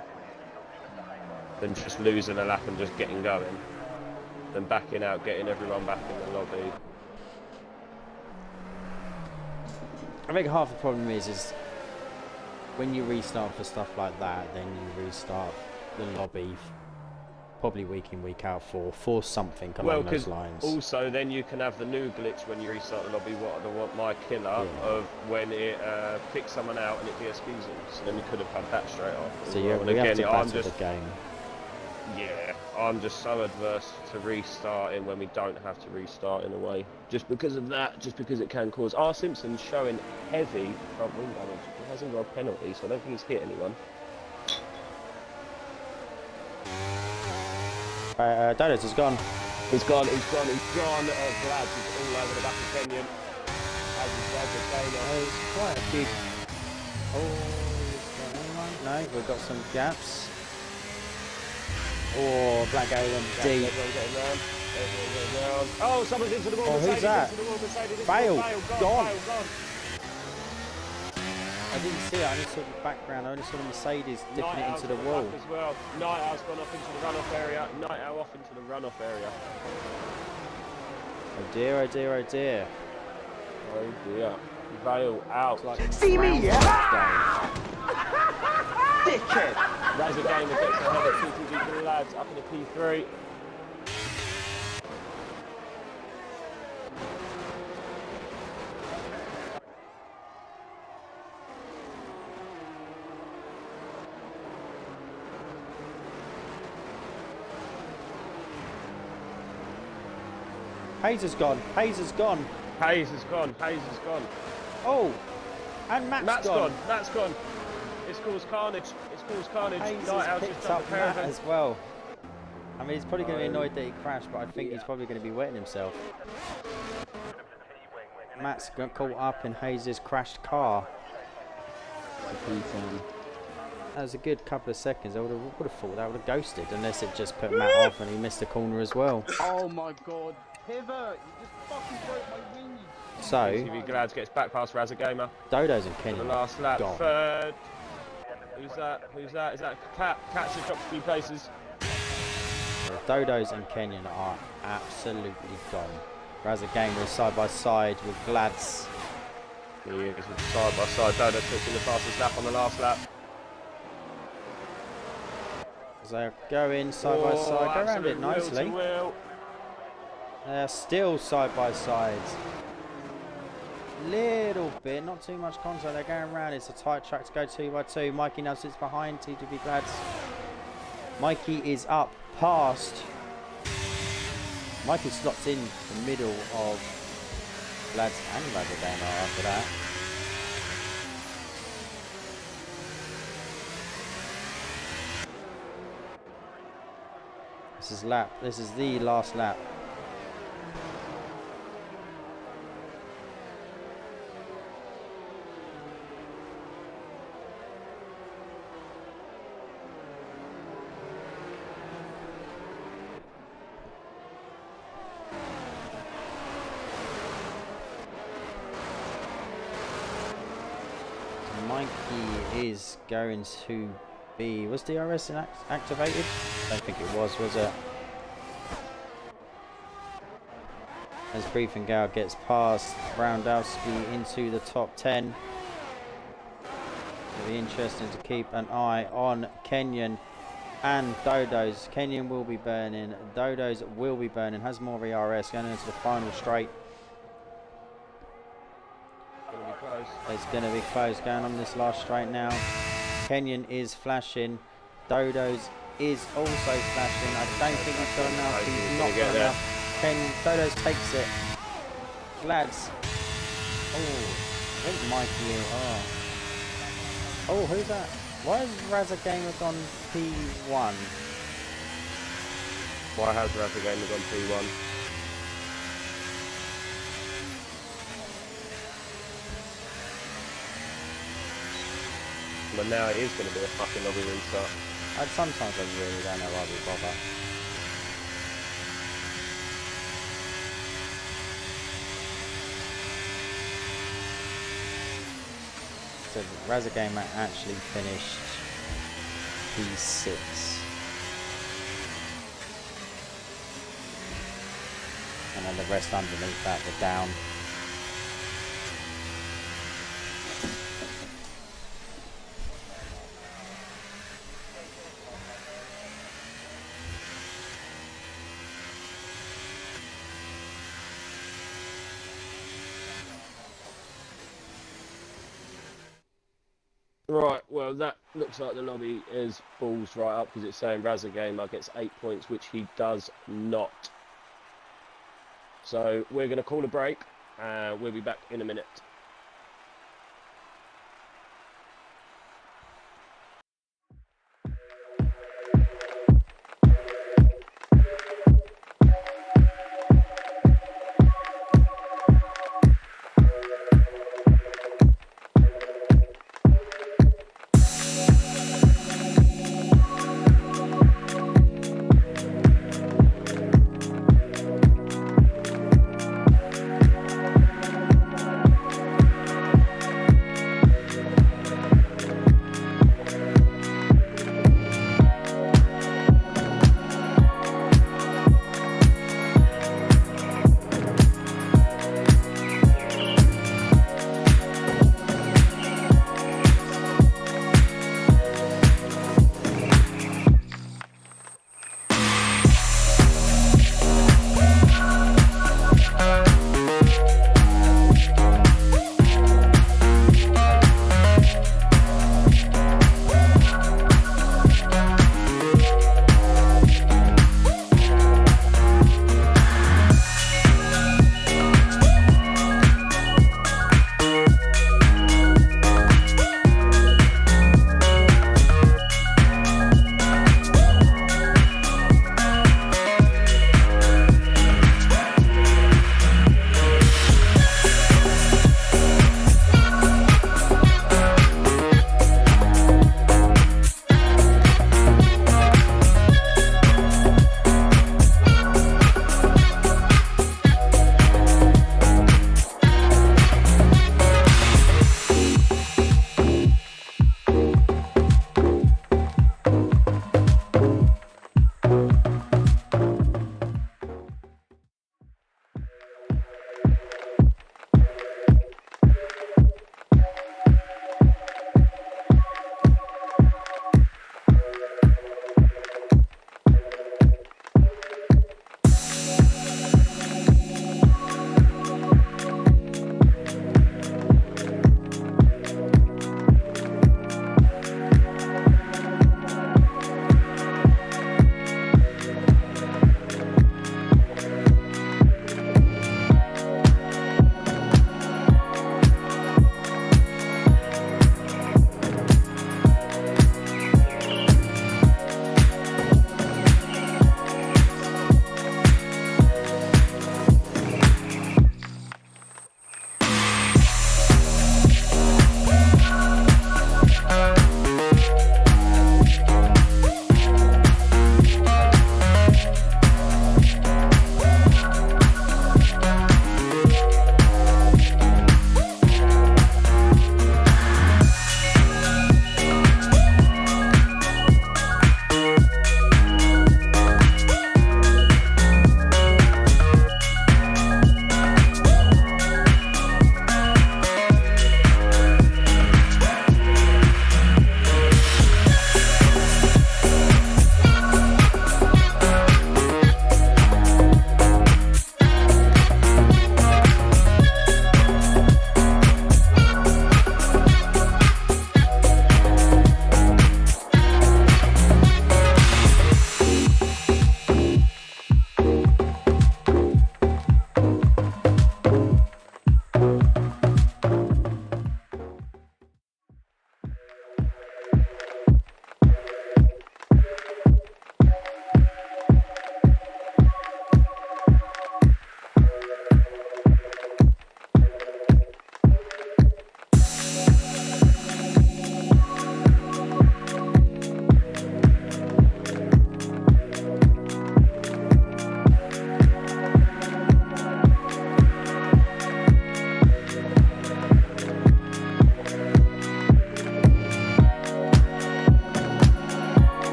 than just losing a lap and just getting going. Then backing out, getting everyone back in the lobby. I think half the problem is when you restart for stuff like that, then you restart the lobby probably week in, week out for something along those lines. Also then you can have the new glitch when you restart the lobby, what my killer, of when it picks someone out and it DSPs them. So then you could have had that straight off. So yeah, we have to battle the game. Yeah, I'm just so adverse to restarting when we don't have to restart in a way. Just because of that, just because it can cause... R. Simpson's showing heavy front wing damage. He hasn't got a penalty, so I don't think he's hit anyone. Dodos is gone. He's gone. Glad he's all over the back of Kenyon. There's quite a few... Oh, is there anyone? No, we've got some gaps. Oh, Black Galen deep. Oh, someone's into the wall. Oh, who's that? Bale, gone. I didn't see it, I only saw the background, I only saw the Mercedes dipping it into the wall. As well. Night Owl's gone off into the runoff area. Night Owl off into the runoff area. Oh dear, oh dear, oh dear. Oh dear. Vale out. Like See me, yeah! Dickhead! Razor Gamer gets ahead of TTG lads up in the P3. Hayes is gone, Hayes is gone. Hayes is gone. Oh, and Matt's gone. Matt's gone. It's caused carnage. Hayes Night has Owl's picked just jumped up the Matt caravan. as well. I mean, he's probably going to be annoyed that he crashed, but I think he's probably going to be wetting himself. Matt's got caught up in Hayes' crashed car. That was a good couple of seconds. I would have thought that would have ghosted, unless it just put Matt off and he missed the corner as well. Oh my god. Pivot! You just fucking broke my wing. So, TV Glads gets back past Razor Gamer. Dodos and The Kenyon last lap. gone. Third. Who's that? Is that Cat? Cat's just dropped a few places. Dodos and Kenyan are absolutely gone. Raza Gamer is side by side with Glads. He is side by side. Dodo took in the fastest lap on the last lap. They're going side by side. Go around it nicely. They're still side by side. Little bit, not too much contact. They're going around. It's a tight track to go 2 by 2. Mikey now sits behind TGB Glads. Mikey is up past. Mikey slots in the middle of Glads and Raza Gamer after that. This is the last lap. Mikey is going to be... Was DRS activated? I don't think it was it? As Briefingale gets past Browndowski into the top 10. It'll be interesting to keep an eye on Kenyan and Dodos. Kenyan will be burning. Dodos will be burning. Has more ERS going into the final straight. It's going to be close going on this last straight now. Kenyan is flashing. Dodos is also flashing. I don't think he's got enough. He's not got enough. Dodos takes it. Glads. Oh, I think Mikey. Oh, who's that? Why has Raza Gamer gone P1? Why has Raza Gamer gone P1? But now it is going to be a fucking lobby restart. Sometimes I really don't know why we bother. So Raza Gamer actually finished P6. And then the rest underneath that were down. Right, well that looks like the lobby is balls right up because it's saying Raza Gamer gets 8 points, which he does not. So we're going to call a break and we'll be back in a minute.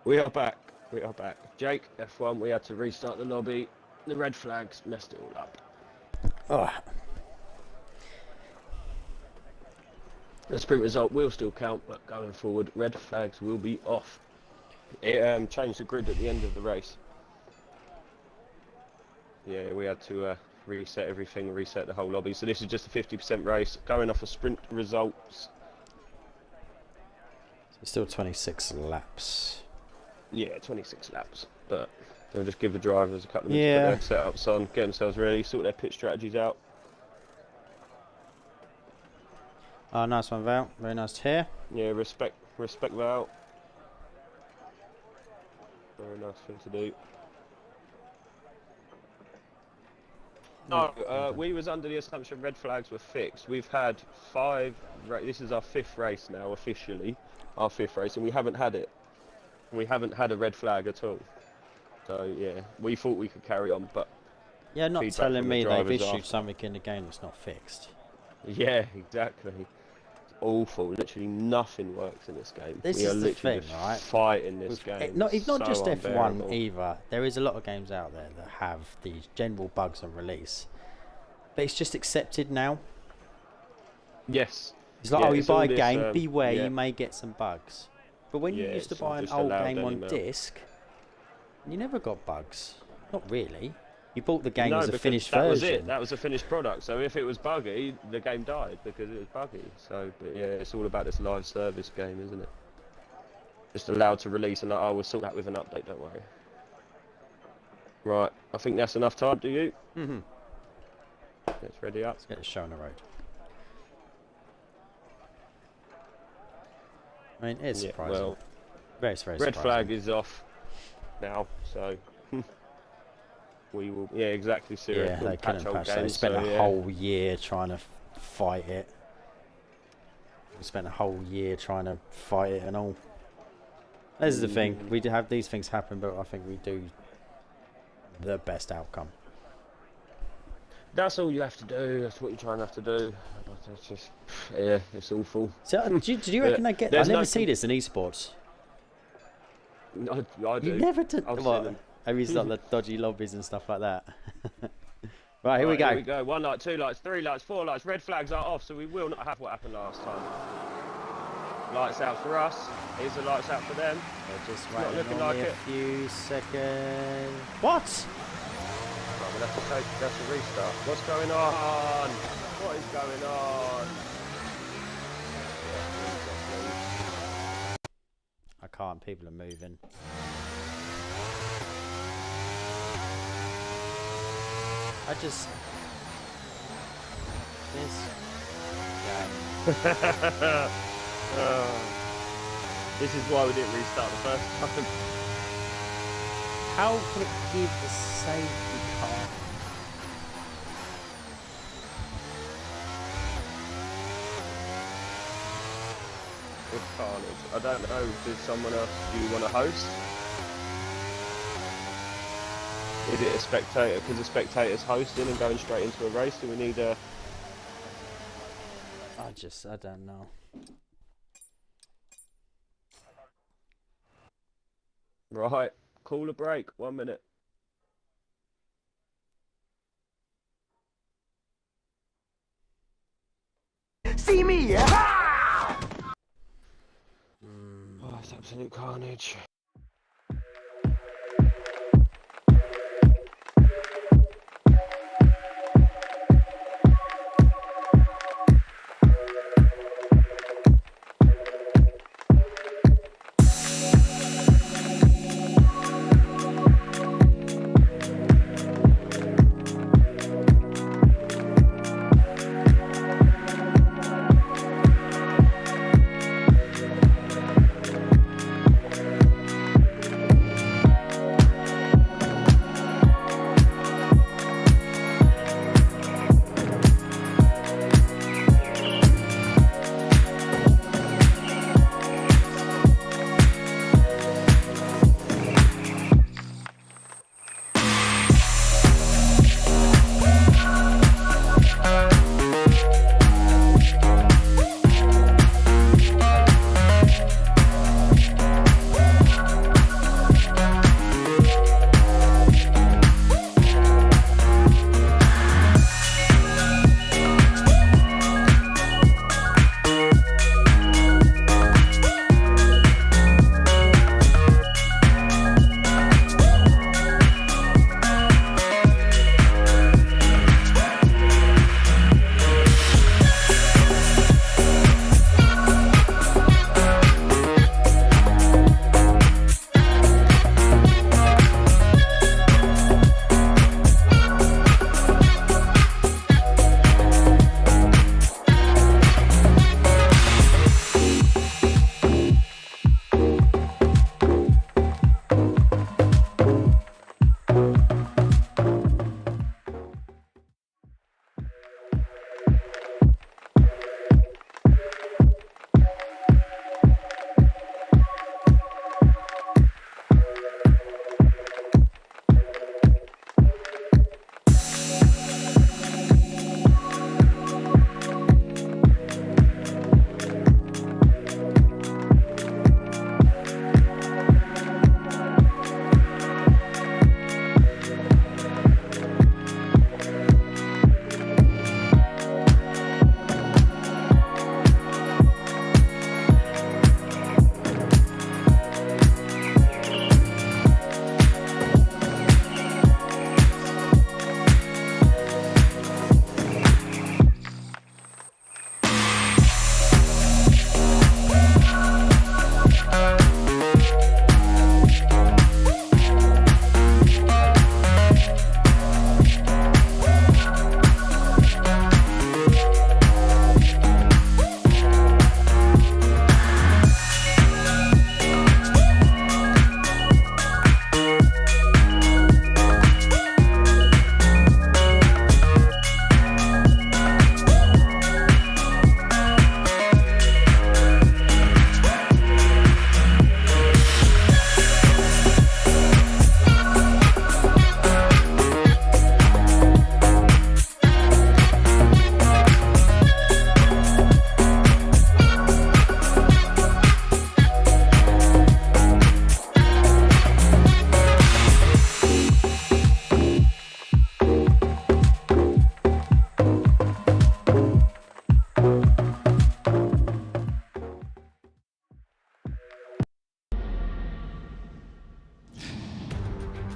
We are back. We are back. Jake, F1, we had to restart the lobby. The red flags messed it all up. Oh, The sprint result will still count, but going forward, red flags will be off. It changed the grid at the end of the race. Yeah, we had to reset everything, reset the whole lobby. So this is just a 50% race, going off of sprint results. still 26 laps. Yeah, 26 laps, but they'll just give the drivers a couple of minutes to put their setups on, get themselves ready, sort their pit strategies out. Oh, nice one, Val. Very nice to hear. Yeah, respect Val. Very nice thing to do. No, we was under the assumption red flags were fixed. We've had 5. This is our 5th race now, officially, our 5th race, and we haven't had it. We haven't had a red flag at all. So yeah, we thought we could carry on, but Yeah, not feedback telling from the me they've drivers issued after. something in the game that's not fixed. Yeah, exactly. It's awful. Literally nothing works in this game. This we are is the literally thing, just right? fighting this game. It's not so just F1 unbearable. either. There is a lot of games out there that have these general bugs on release, but it's just accepted now. Yes. It's like, Yeah, oh, you it's buy all a this, game, beware, yeah. you may get some bugs. But when you Yeah, used to it's all buy an just old allowed game on anymore. disc, you never got bugs. Not really. You bought the game No, as a because finished that was version. it. That was a finished product. So if it was buggy, the game died because it was buggy. So, but yeah, it's all about this live service game, isn't it? Just allowed to release, and we'll sort that with an update. Don't worry. Right, I think that's enough time. Do you? Mhm. Let's ready up. Let's get the show on the road. I mean, it's Yeah, surprising. well, Very red surprising. flag is off now, so we will. Yeah, exactly. Serious. Yeah, they couldn't patch that. They games, spent so, a yeah. whole year trying to fight it. We spent a whole year trying to fight it and all. This is the thing. We do have these things happen, but I think we do the best outcome. That's all you have to do. That's what you're trying to have to do. It's just, yeah, it's awful. So, do you reckon they get? I There's never no see this in esports. I do. You never did. I've seen What? them. Have you like the dodgy lobbies and stuff like that? Right, here we Right, go. Here we go. 1 light, 2 lights, 3 lights, 4 lights. Red flags are off, so we will not have what happened last time. Lights out for us. Here's the lights out for them. They're just Not waiting looking on like me a it. few seconds. What? Right, we'll have to restart. What's going on? What is going on? I can't. People are moving. I just This is why we didn't restart the first time. how could it give the safety car? With carnage. I don't know. Does someone else? Do you want to host? Is it a spectator? Because the spectator's hosting and going straight into a race. Do we need a? I don't know. Right. Call a break. 1 minute. See me! Ha! Oh, it's absolute carnage.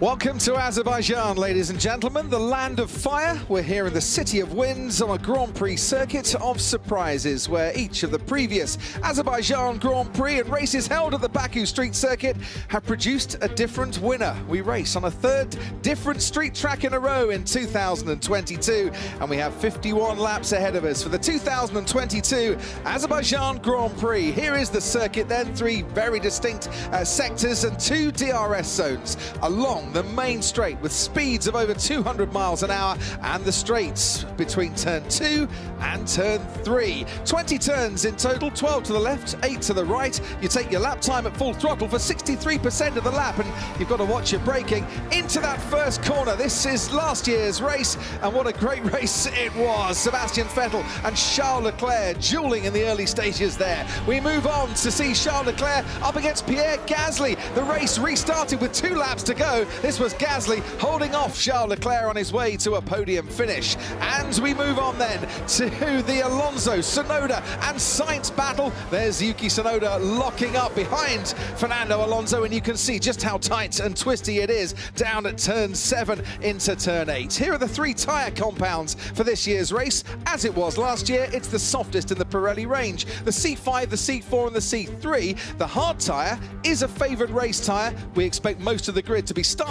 Welcome to Azerbaijan, ladies and gentlemen, the land of fire. We're here in the city of winds on a Grand Prix circuit of surprises, where each of the previous Azerbaijan Grand Prix and races held at the Baku street circuit have produced a different winner. We race on a third different street track in a row in 2022, and we have 51 laps ahead of us for the 2022 Azerbaijan Grand Prix. Here is the circuit then, three very distinct sectors and two DRS zones along the main straight with speeds of over 200 miles an hour, and the straights between turn 2 and turn 3. 20 turns in total, 12 to the left, 8 to the right. You take your lap time at full throttle for 63% of the lap, and you've got to watch your braking into that first corner. This is last year's race, and what a great race it was. Sebastian Vettel and Charles Leclerc dueling in the early stages there. We move on to see Charles Leclerc up against Pierre Gasly. The race restarted with 2 laps to go. This was Gasly holding off Charles Leclerc on his way to a podium finish. And we move on then to the Alonso, Tsunoda and Sainz battle. There's Yuki Tsunoda locking up behind Fernando Alonso, and you can see just how tight and twisty it is down at turn 7 into turn 8. Here are the 3 tyre compounds for this year's race. As it was last year, it's the softest in the Pirelli range. The C5, the C4 and the C3. The hard tyre is a favoured race tyre. We expect most of the grid to be starting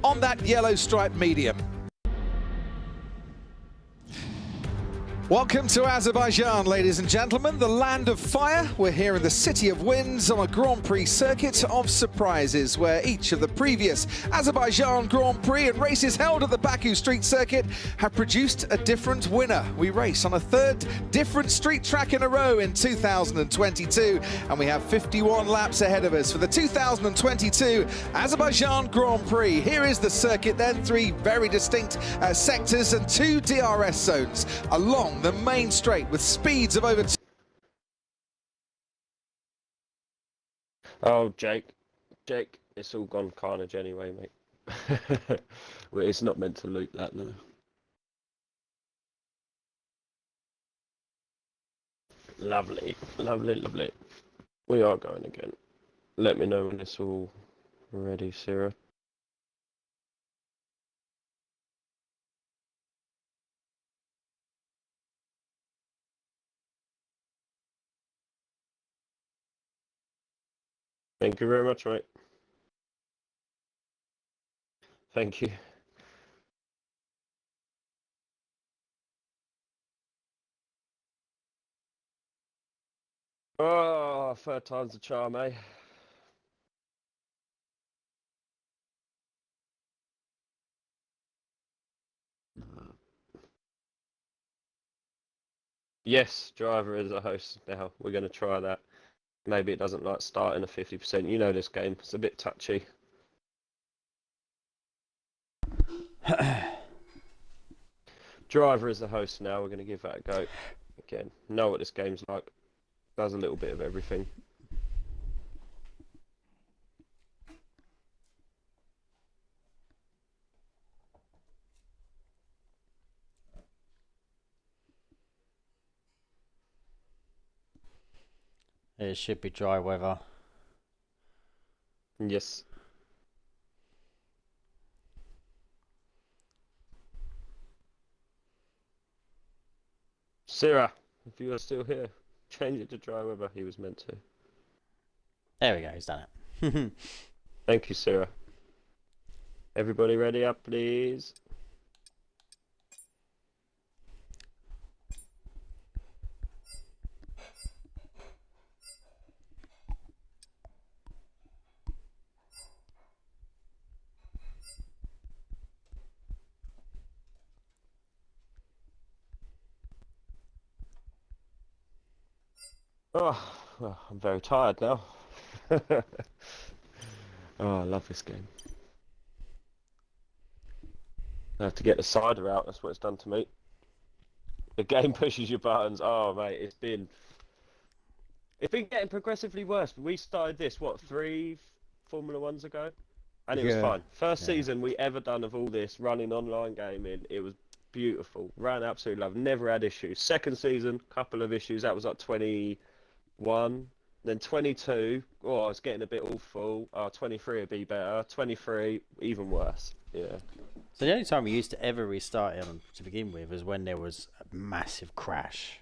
on that yellow striped medium. Welcome to Azerbaijan, ladies and gentlemen, the land of fire. We're here in the city of winds on a Grand Prix circuit of surprises, where each of the previous Azerbaijan Grand Prix and races held at the Baku street circuit have produced a different winner. We race on a third different street track in a row in 2022, and we have 51 laps ahead of us for the 2022 Azerbaijan Grand Prix. Here is the circuit then, 3 very distinct sectors and 2 DRS zones along the main straight with speeds of over... Oh, Jake, it's all gone carnage anyway, mate. Well, it's not meant to loop that, no. Lovely, lovely, lovely. We are going again. Let me know when it's all ready, Sarah. Thank you very much, mate. Thank you. Oh, third time's the charm, eh? Yes, driver is a host now. We're going to try that. Maybe it doesn't like starting at 50%. You know this game, it's a bit touchy. Driver is the host now. We're going to give that a go. Again, know what this game's like. Does a little bit of everything. It should be dry weather. Yes. Sarah, if you are still here, change it to dry weather. He was meant to. There we go, he's done it. Thank you, Sarah. Everybody ready up, please? Oh, well, I'm very tired now. Oh, I love this game. I have to get the cider out, that's what it's done to me. The game pushes your buttons. Oh, mate, it's been getting progressively worse. We started this, what, 3 Formula 1s ago? And it was fun. First season we ever done of all this, running online gaming. It was beautiful. Ran absolutely love. Never had issues. Second season, couple of issues. That was like 21. Then 22, oh, it's getting a bit awful. 23 would be better. 23, even worse. Yeah. So the only time we used to ever restart it to begin with was when there was a massive crash.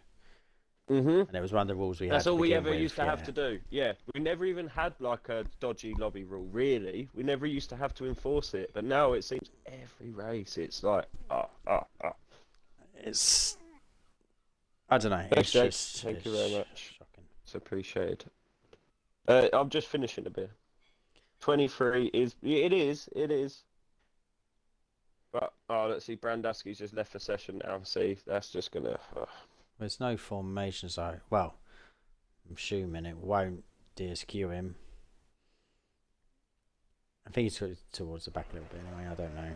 Mhm. And it was one of the rules we had. That's all we ever with, used to have to do. Yeah, we never even had like a dodgy lobby rule. Really, we never used to have to enforce it. But now it seems every race, it's like It's. I don't know. Thanks, It's Jake. just. Thank you very much. Shocking. It's appreciated. I'm just finishing a beer. 23 is it is. But let's see. Brandaski's just left the session now. See, that's just gonna. There's no formation, so well, I'm assuming it won't DSQ him. I think he's towards the back a little bit anyway. I don't know.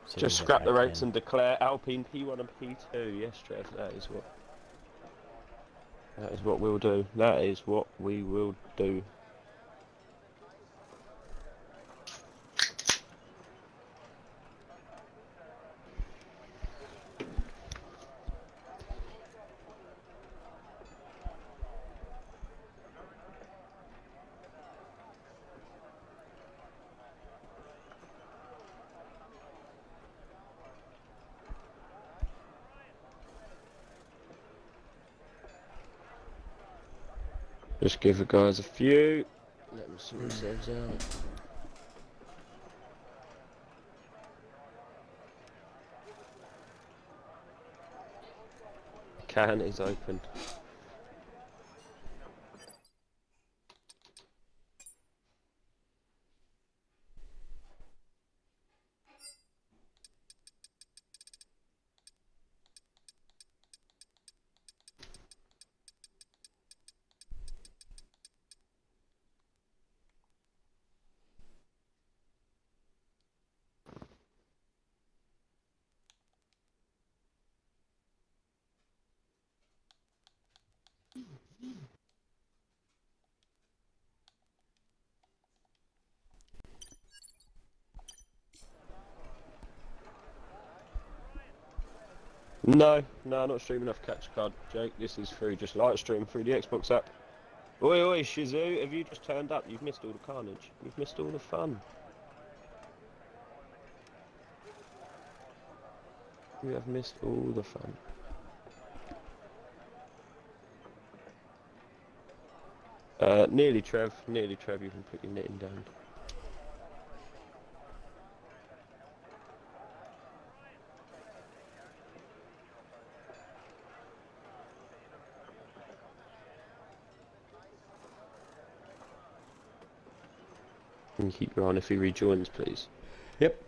So Just scrap the rates and declare Alpine P1 and P2. Yes, Trev, that is what we'll do. That is what we will do. Just give the guys a few. Let them sort themselves out. Can is open. No, not streaming off Catch Card, Jake. This is through just light stream through the Xbox app. Oi, Shizu, have you just turned up? You've missed all the carnage. You've missed all the fun. You have missed all the fun. Nearly Trev, you can put your knitting down. And keep your on if he rejoins, please. Yep.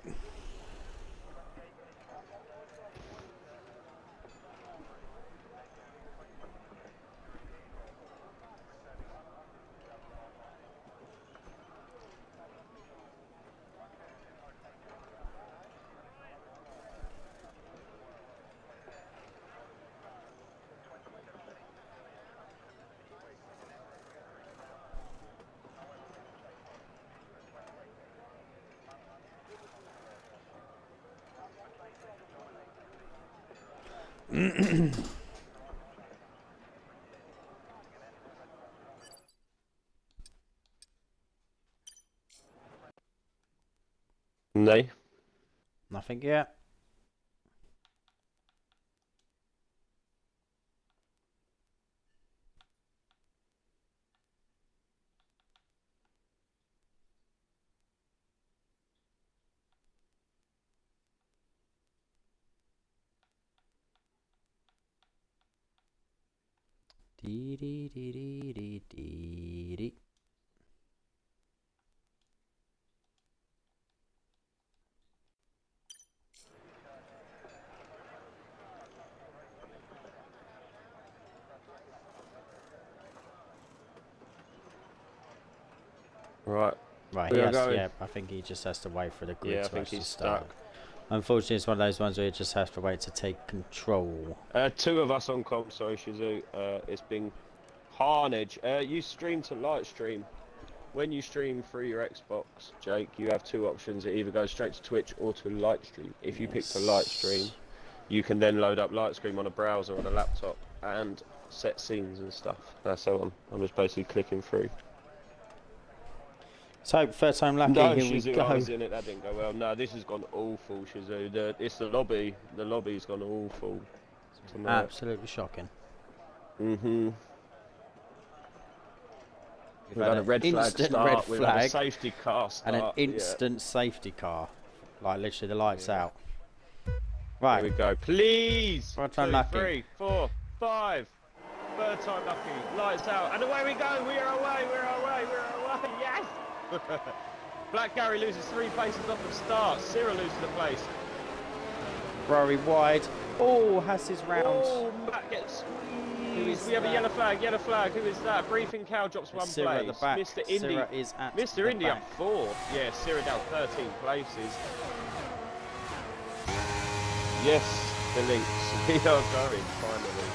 No. Nothing yet. Dee dee dee dee dee dee dee. Right. Right, We are yes, going. yeah, I think he just has to wait for the grid Yeah, I to think actually he's start. stuck. Unfortunately, it's one of those ones where you just have to wait to take control. Two of us on comp, sorry Shizu. It's been carnage. You stream to light stream. When you stream through your Xbox, Jake, you have two options. It either goes straight to Twitch or to light stream. If you pick to light stream, you can then load up light stream on a browser on a laptop. And set scenes and stuff. That's how I'm just basically clicking through. So, third time lucky, No, here we Shizu, go. I was in it. That didn't go well. No, this has gone awful, Shizu. It's the lobby. The lobby's gone awful tonight. Absolutely shocking. Mm-hmm. We've had a red flag start. We've had a safety car start. And an instant safety car. Like, literally, the lights out. Right. Here we go. Please. Third time 2, lucky. 3, 4, 5. Third time lucky. Lights out. And away we go. We are away. We're away. We're away. Yes. Black Gary loses 3 places off the start. Cyril loses the place. Ferrari wide. Oh, has his round. Oh, Matt gets squeezed. We have a yellow flag. Yellow flag. Who is that? Briefing Cow drops 1 Cyril place. at the back. Mr. Indy. Cyril is at Mr. Indy the up back. 4. Yeah, Cyril down 13 places. Yes, the links. We are going finally.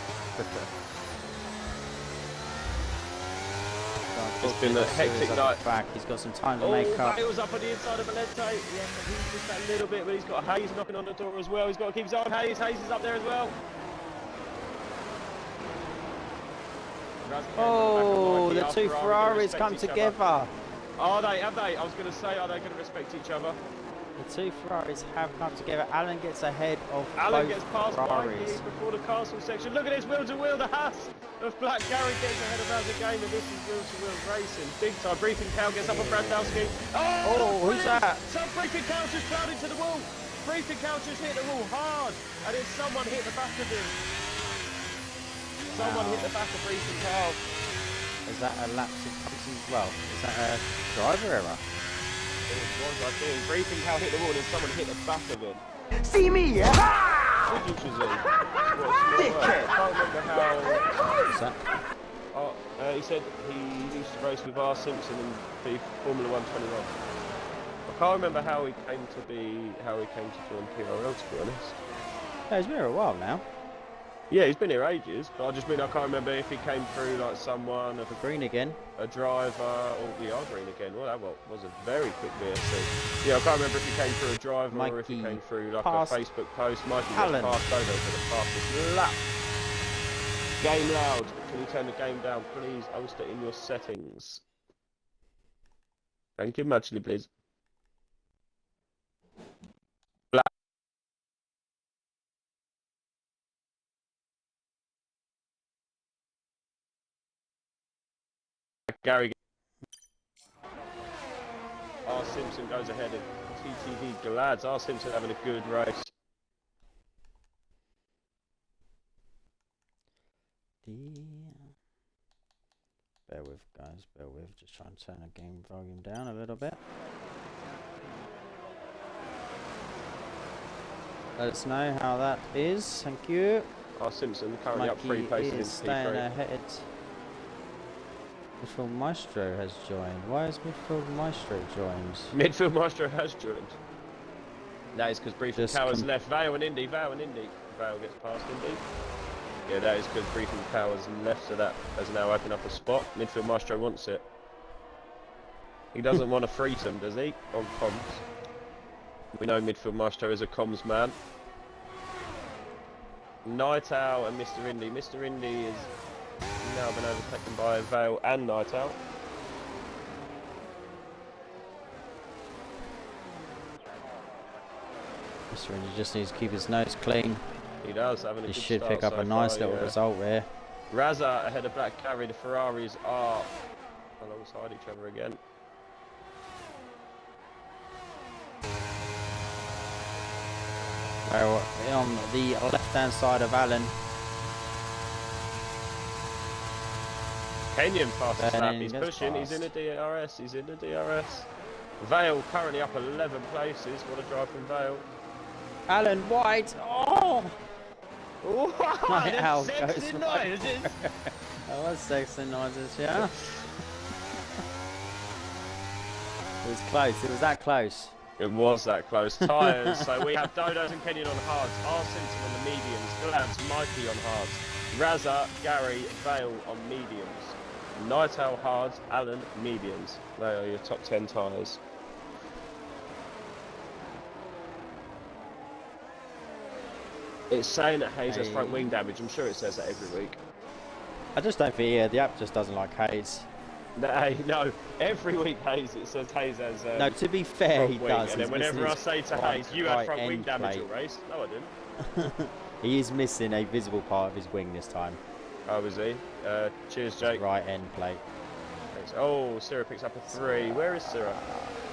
It's been a hectic night. Back. He's got some time to make up. Bale's up on the inside of Valente. Yeah, he's just that little bit, but he's got Hayes knocking on the door as well. He's got to keep his eye on Hayes. Hayes is up there as well. Oh, the 2 Ferraris come together. Are they? Have they? I was going to say, are they going to respect each other? The 2 Ferraris have come together. Alan gets ahead of Alan both gets past Ferraris. Mikey before the castle section. Look at this, wheel to wheel, the Haas of Black Gary gets ahead of Razor Game, and this is wheel to wheel racing. Big time. Briefing Cow gets up on Bradowski. Oh, who's that? Some Briefing Cow's just plowed into the wall. Briefing Cow just hit the wall hard, and then someone hit the back of him. Someone hit the back of Briefing Cow. Is that a lapse of time? Well, is that a driver error? It was, I think. Briefing Cow hit the wall, and someone hit the back of him. See me, yeah? Did you, Shazoo? I can't remember how. What's that? He said he used to race with R. Simpson in the Formula 121. I can't remember how he came to join PRL, to be honest. Yeah, he's been here a while now. Yeah, he's been here ages, but I just mean I can't remember if he came through like someone, Green again. a driver, or the green again. Well, that was a very quick VSC. Yeah, I can't remember if he came through a driver or if he Mikey came through like passed a Facebook post. Mikey Alan. gets passed over for the fastest lap. Game loud. Can you turn the game down, please? Ulster in your settings. Thank you muchly, please. Gary. R. Simpson goes ahead of TTV Glads. R. Simpson having a good race. Bear with, guys. Bear with. Just trying to turn the game volume down a little bit. Let us know how that is. Thank you. R. Simpson currently up 3 Mikey places in is staying P3. ahead. Midfield Maestro has joined. Why has Midfield Maestro joined? Midfield Maestro has joined. That is because Briefing Just Cow has left. Vale and Indy. Vale gets past Indy. Yeah, that is because Briefing Cow has left, so that has now opened up a spot. Midfield Maestro wants it. He doesn't want a threesome, does he? On comms. We know Midfield Maestro is a comms man. Night Owl and Mr. Indy. Mr. Indy is now been overtaken by Vale and Night Owl. Mr. Indy just needs to keep his nose clean. He does, having a He good should start pick up so a nice far, little yeah. result there. Raza ahead of Black Carry. The Ferraris are alongside each other again. On the left-hand side of Alan. Kenyon fastest lap. He's He's pushing. He's in the DRS. He's in the DRS. Vale currently up 11 places. What a drive from Vale. Alan White. Oh! Wow, Al that's goes sexy right. noises. That was sexy noises, yeah. It was close. It was that close. It was that close. Tyres. So we have Dodos and Kenyon on hards. R. Simpson on the mediums. Glance, Mikey on hards. Raza, Gary, Vale on mediums. Night Owl hards, Alan mediums. They are your top 10 tyres. It's saying that Hayes has front wing damage. I'm sure it says that every week. I just don't think, yeah, the app just doesn't like Hayes. No, every week Hayes, it says Hayes has. No, to be fair, he wing, does. And then whenever I say to Hayes, you had front wing damage all race. No, I didn't. He is missing a visible part of his wing this time. Oh, is he? Cheers, Jake. Right end plate. Thanks. Oh, Syrah picks up a 3. Where is Syrah?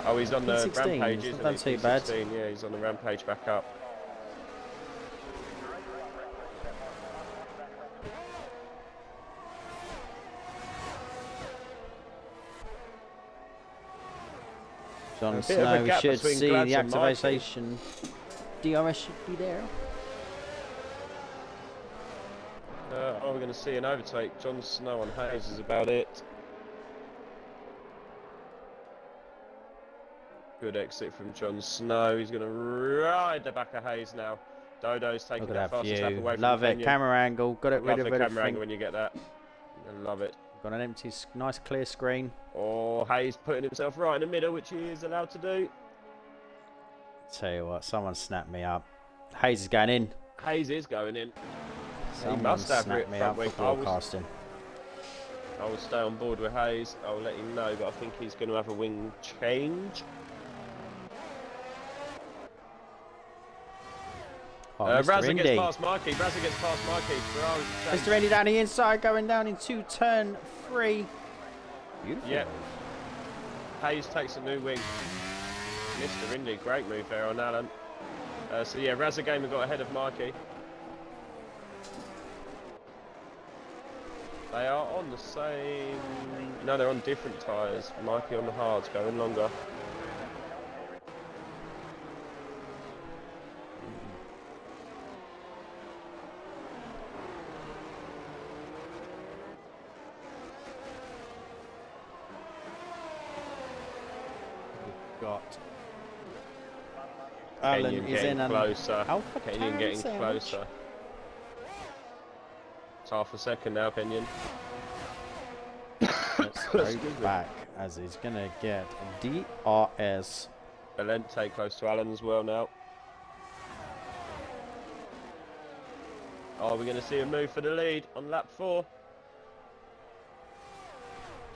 Oh, he's on the P16, rampage, it's isn't not he? too bad. P16, yeah, he's on the rampage back up. Jon Snow should see the activation. DRS should be there. We're going to see an overtake. Jon Snow on Hayes is about it. Good exit from Jon Snow. He's going to ride the back of Hayes now. Dodo's taking Look that at that fastest lap view. away from Love it. Kenyon. Camera angle. Got it rid Love of the camera everything. angle when you get that. I love it. Got an empty, nice clear screen. Oh, Hayes putting himself right in the middle, which he is allowed to do. Tell you what, someone snapped me up. Hayes is going in. Hayes is going in. Someone must have snapped it me front up wing. for broadcasting. I will stay on board with Hayes. I will let him know, but I think he's going to have a wing change. Oh, Mr. Razza Indy. gets past Markey. Razza gets past Markey. Ferrari's changed. Mr. Indy down the inside, going down into turn 3. Beautiful. Yep. Hayes takes a new wing. Mr. Indy, great move there on Alan. So yeah, Razza Gamer got ahead of Markey. They are on the same... No, they're on different tyres. Markey on the hards, going longer. Got Alan Kenyon is in getting an closer. Alpha Kenyon Tauri getting sandwich. closer. It's half a second now, Kenyon. Let's go back as he's going to get DRS. Valente close to Alan as well now. Oh, we're going to see a move for the lead on lap 4.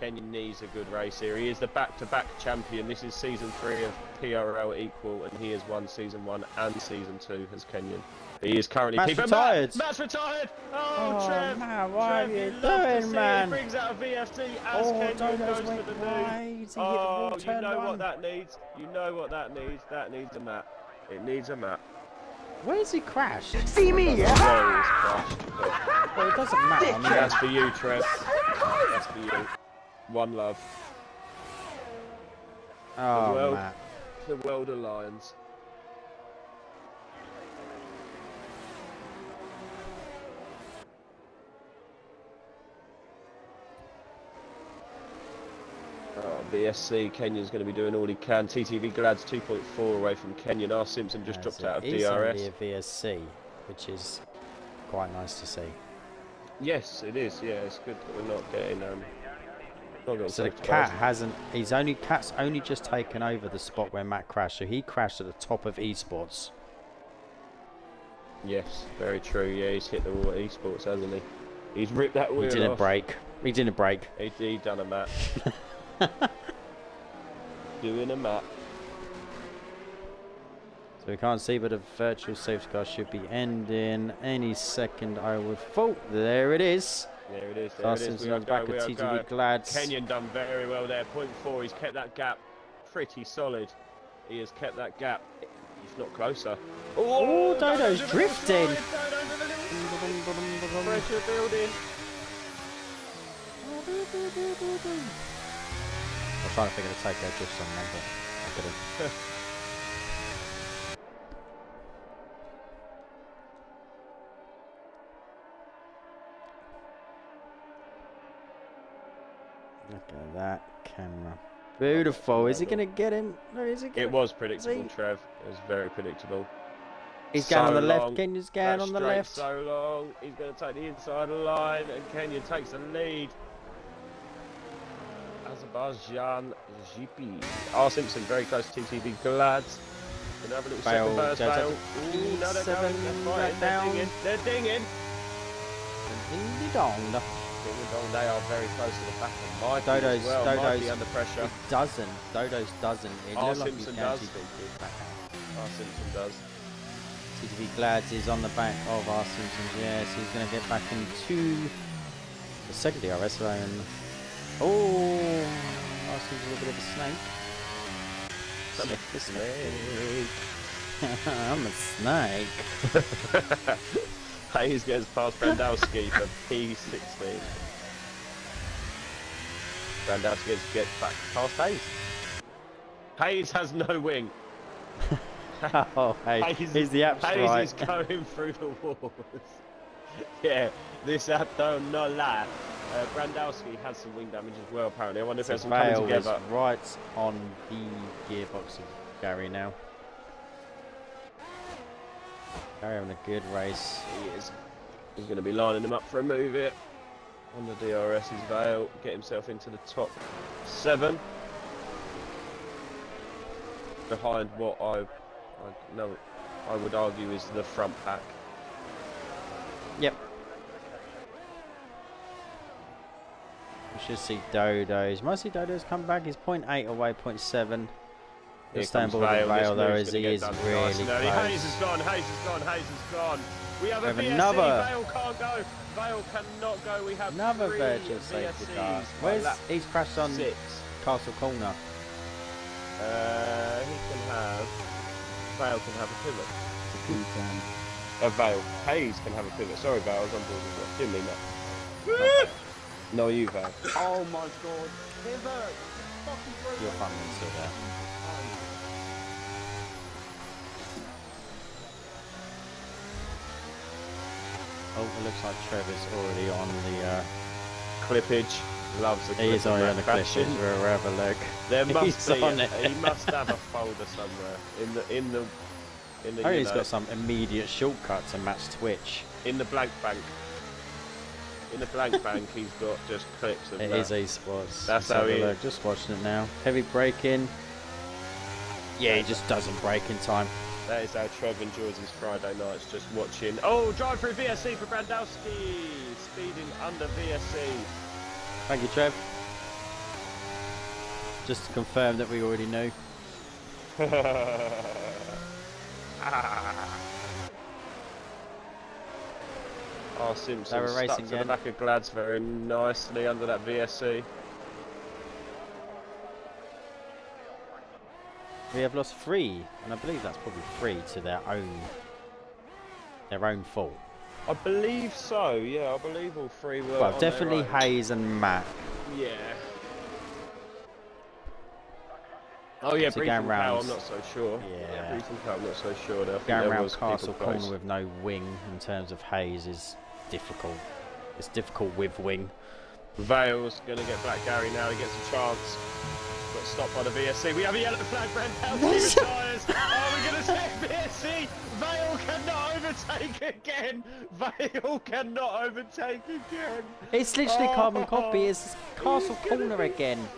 Kenyon needs a good race here. He is the back-to-back champion. This is season 3 of PRL Equal, and he has won season 1 and season 2 as Kenyon. He is currently... Matt's retired. Matt's retired! Oh, Trev! Man, what are you love to doing, see man? He brings out a VFT as Kenyon Dodo's goes went for the wide. move. He hit the Oh, wall, you turn know one. what that needs. You know what that needs. That needs a map. It needs a map. Where's he crashed? See me, Where he's crashed. But Well, it doesn't matter. I mean, that's for you, Trev. That's for you. One love. oh, well. Matt. The world alliance. Oh, BSC, Kenyon's going to be doing all he can. TTV Glad's 2.4 away from Kenyon. R. Simpson just dropped out of It is DRS. only a VSC, which is quite nice to see. Yes, it is. Yeah, it's good that we're not getting... not getting So the safety Cat cars. hasn't. Cat's only just taken over the spot where Matt crashed. So he crashed at the top of esports. Yes, very true. Yeah, he's hit the wall at esports, hasn't he? He's ripped that wheel He didn't off. break. He didn't break. He done a map. Doing a map. So we can't see, but a virtual safety car should be ending any second, I would thought. There it is. There it is. There Lars it is. Simpson We are on the back going, of we are TTV going. Glads. Kenyon done very well there. 0.4. He's kept that gap pretty solid. He has kept that gap. He's not closer. Oh, Dodo's drifting. Pressure building. I was trying to figure to take their drifts on them, but I couldn't. Look at that camera. Beautiful. Is he going to get him? No, is he gonna... It was predictable, he? Trev. It was very predictable. He's going on the left. long. Kenyon's going on the That left. straight's so long. He's going to take the inside line, and Kenyon takes the lead. Azerbaijan GP. R. Simpson very close to TTV Glads. Gonna have a little Fail. second burst Joe fail. takes Ooh, no, they're seven going. They're right fighting. down. They're dinging. They're dinging. In the dong. ding and dong. They are very close to the back of Mikey Dodo's, as well. Dodo's Mikey under pressure. It doesn't. Dodo's doesn't. It R. looks like Simpson he's does. guaranteed back out. R. Simpson does. TTV Glads is on the back of R. Simpsons. Yes, he's going to get back into the second DRS zone. Oh, R. Simpson's a bit of a snake. Sniff the snake. I'm a snake. Hayes gets past Brandowski for P16. Brandowski gets back past Hayes. Hayes has no wing. Oh, hey, he's the apps Hayes right. is going through the walls. Yeah, this app don't not lie. Brandowski has some wing damage as well, apparently. I wonder if there's some coming Vale is together. right on the gearbox of Gary now. Gary having a good race. He is. He's going to be lining him up for a move here. On the DRS is Vale. Get himself into the top 7. Behind what I would argue is the front pack. Yep. We should see Dodo's. Might see Dodo's come back. He's 0.8 away, 0.7. He'll stand by the Vale though, as he is really close. Hayes is gone, Hayes is gone, Hayes is gone. We have a VSC, another. Vale can't go. Vale cannot go. We have Another 3 virtual safety car. VSCs. Where's he's crashed on 6. Castle Corner? He can have. Vale can have a pivot. Vale. Hayes can have a pivot. Sorry, Vale, I was on board as well. Didn't mean that. No, you, Vale. Oh my god. Pivot! Fucking broke Your front wind's still there. Oh, it looks like Trevor's already on the. Clippage. Loves the clip. He is already on the fashion. clippage. We'll have a look. There must He's be. on it. He must have a folder somewhere in the. Oh, he's got some immediate shortcut to match Twitch. In the blank bank. In the blank bank, he's got just clips of It that. is esports. That's Let's how have a he look. Just watching it now. Heavy braking. Yeah, he just doesn't brake in time. That is how Trev enjoys his Friday nights, just watching. Oh, drive through VSC for Brandowski. Speeding under VSC. Thank you, Trev. Just to confirm that we already knew. R. Simpson They were stuck racing to the again. back of Glads very nicely under that VSC. We have lost 3, and I believe that's probably 3 to their own fault. I believe so, yeah, I believe all 3 were Well, on definitely their own. Hayes and Matt. Yeah. Oh yeah, So Brief going and Cow, round- I'm not so sure. Yeah. Brief and Cow, I'm not so sure. I think Going there around was people Castle close. Corner with no wing in terms of Hayes is difficult. It's difficult with wing. Vale's going to get Black Gary now, he gets a chance. Got stopped by the VSC. We have a yellow flag, Brandowski retires. Oh, we're going to say VSC. Vale cannot overtake again. Vale cannot overtake again. It's literally carbon copy. It's He's Castle gonna Corner be again.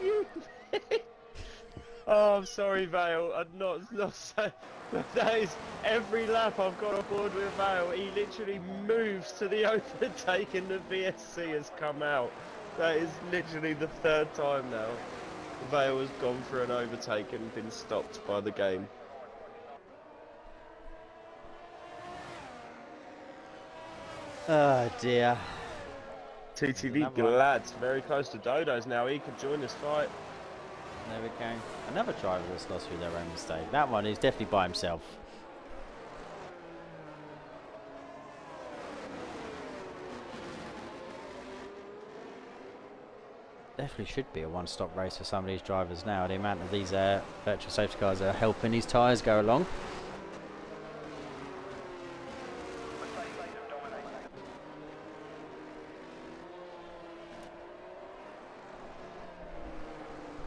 Oh, I'm sorry, Vale. I'm not so. That is every lap I've got on board with Vale. He literally moves to the overtake and the VSC has come out. That is literally the 3rd time now. Vale has gone for an overtake and been stopped by the game. Oh dear. TTV Another one. Glads very close to Dodo's now. He could join this fight. There we go. Another driver that's lost through their own mistake. That one is definitely by himself. Definitely should be a one-stop race for some of these drivers now. The amount of these virtual safety cars are helping these tyres go along.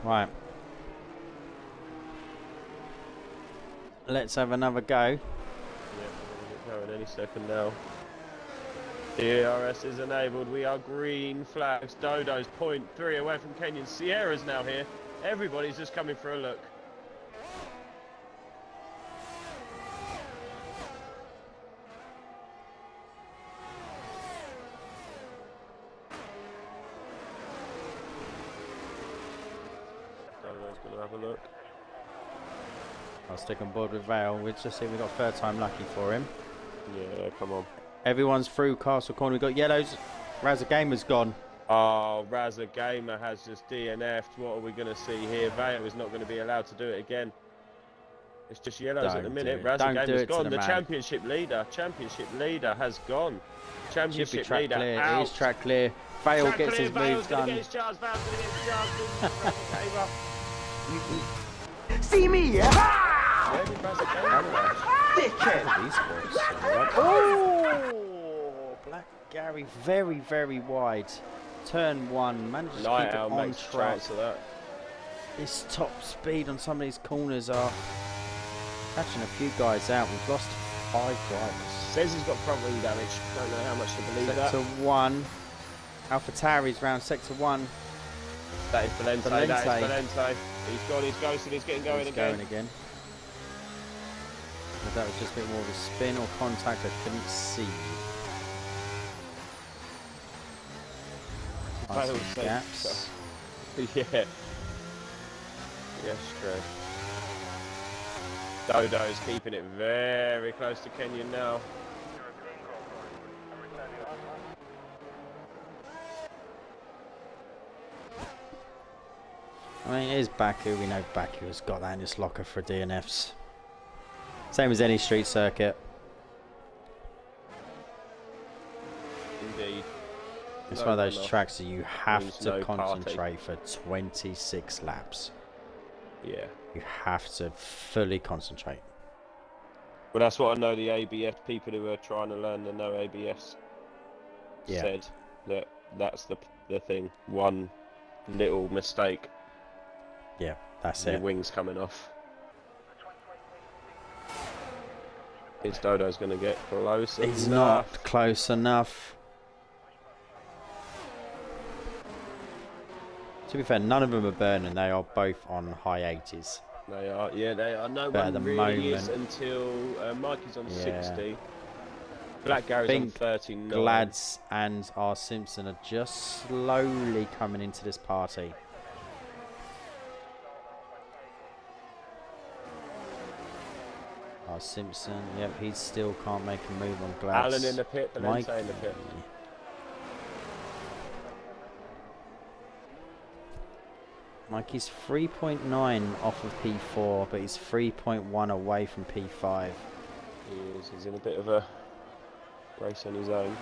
Right. Let's have another go. Yeah, we're going any second now. DRS is enabled. We are green flags. Dodo's 0.3 away from Kenyon. Sierra's now here. Everybody's just coming for a look. Just gonna have a look. I'll stick on board with Vale. We'll just see if we've got third time lucky for him. Yeah, come on. Everyone's through Castle Corner. We've got yellows. Razor Gamer's gone. Oh, Razor Gamer has just DNF'd. What are we going to see here? Vale is not going to be allowed to do it again. It's just yellows at the minute. Razor Gamer's gone. The championship leader has gone. Championship leader clear. out. It is track clear. Vale gets his moves done. See me, yeah? Where did Razor Gamer dash? Oh! Black Gary very, very wide. Turn 1. Manages to keep it on track. His top speed on some of these corners are catching a few guys out. We've lost 5 drivers. Says he's got front wing damage. Don't know how much to believe that. Sector 1. AlphaTauri's round sector 1. That is Valente. That is Valente. He's gone. He's ghosted. He's getting going again. But that was just a bit more of a spin or contact. I couldn't see. Gaps. Yeah. Yes, true. Dodo's keeping it very close to Kenyon now. I mean, it is Baku. We know Baku has got that in his locker for DNFs. Same as any street circuit. Indeed. It's one of those tracks that you have to concentrate for 26 laps. Yeah. You have to fully concentrate. Well, that's what I know the ABS people who are trying to learn the no ABS said. That's the thing. One little mistake. Yeah, that's it. Your wings coming off. His Dodo's going to get close enough. He's not close enough. To be fair, none of them are burning. They are both on high 80s. They are, yeah, they are. No but one at the really is moment, until Mikey's on 60. Black Gary's on 39. Glads and R. Simpson are just slowly coming into this party. R. Simpson, yep, he still can't make a move on Glads. Alan in the pit, Valente in the pit. Mikey's 3.9 off of P4, but he's 3.1 away from P5. He is. He's in a bit of a race on his own.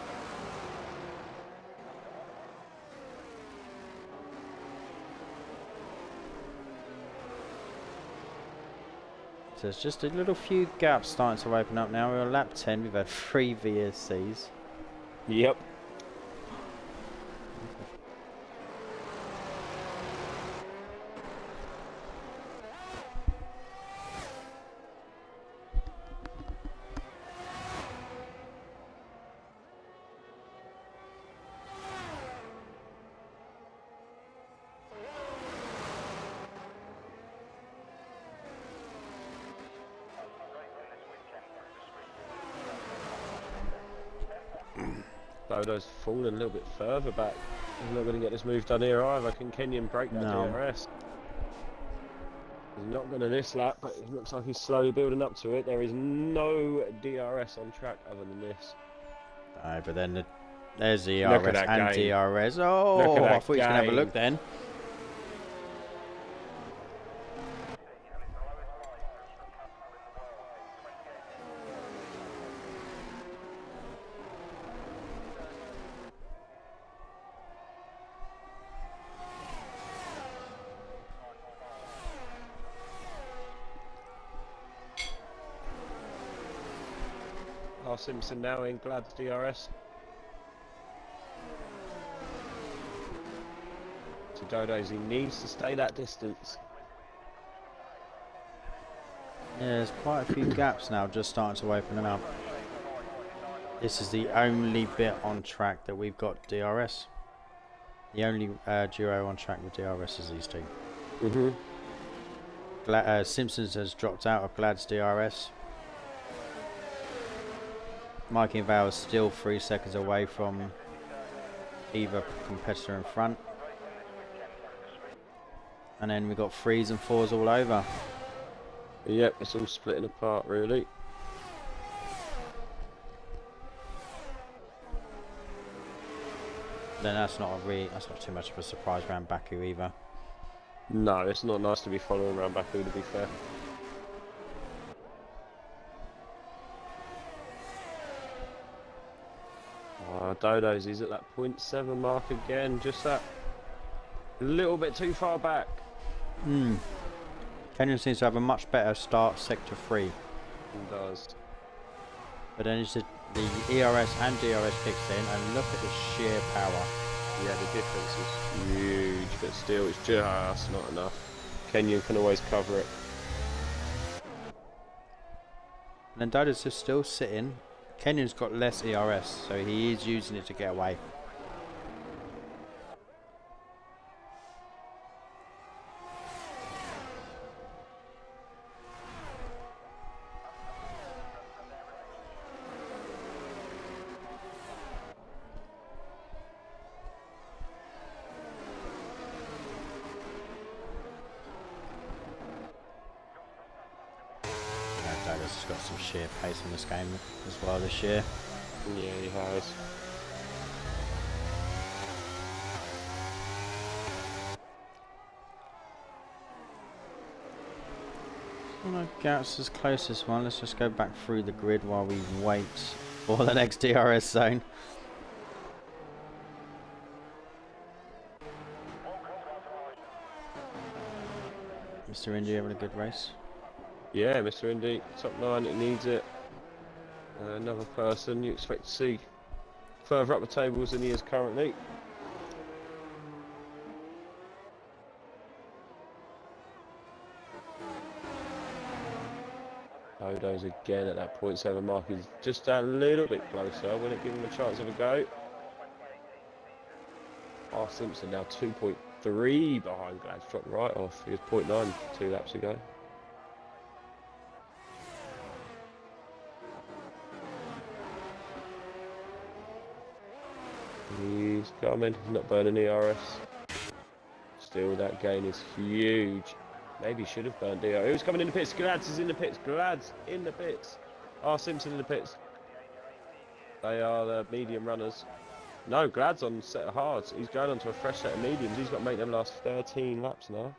So there's just a little few gaps starting to open up now. We're on lap 10. We've had 3 VSCs. Yep. Dodo's fallen a little bit further back. He's not going to get this move done here either. Can Kenyon break that DRS? He's not going to this lap, but it looks like he's slowly building up to it. There is no DRS on track other than this. Alright, but then there's the ERS and DRS. Oh, I thought you was going to have a look then. Simpson now in Glad's DRS. To Dodo's, he needs to stay that distance. Yeah, there's quite a few gaps now just starting to open up. This is the only bit on track that we've got DRS. The only duo on track with DRS is these two. Simpsons has dropped out of Glad's DRS. Mikey and Val is still 3 seconds away from either competitor in front. And then we got 3s and 4s all over. Yep, it's all splitting apart really. Then that's not too much of a surprise around Baku either. No, it's not nice to be following around Baku, to be fair. Oh, Dodo's, he's at that 0.7 mark again, just that a little bit too far back. Kenyon seems to have a much better start sector 3. He does. But then it's just the ERS and DRS kicks in, and look at the sheer power. Yeah, the difference is huge, but still it's just not enough. Kenyon can always cover it. And then Dodo's just still sitting. Kenyon's got less ERS, so he is using it to get away. Dodo's got some sheer pace in this game as well this year. Yeah, he has. Gautz's closest one. Let's just go back through the grid while we wait for the next DRS zone. Mr. Indy having a good race. Yeah, Mr. Indy, top 9, it needs it. Another person you expect to see further up the tables than he is currently. Dodo's again at that 0.7 mark. He's just a little bit closer. Will it give him a chance of a go? R. Simpson now 2.3 behind Glad's dropped right off. He was 0.9 2 laps ago. He's coming, he's not burning ERS. Still, that gain is huge. Maybe he should have burned ERS. Who's coming in the pits? Glad's is in the pits. Glad's in the pits. R. Simpson in the pits. They are the medium runners. No, Glad's on set of hards. He's going on to a fresh set of mediums. He's got to make them last 13 laps now.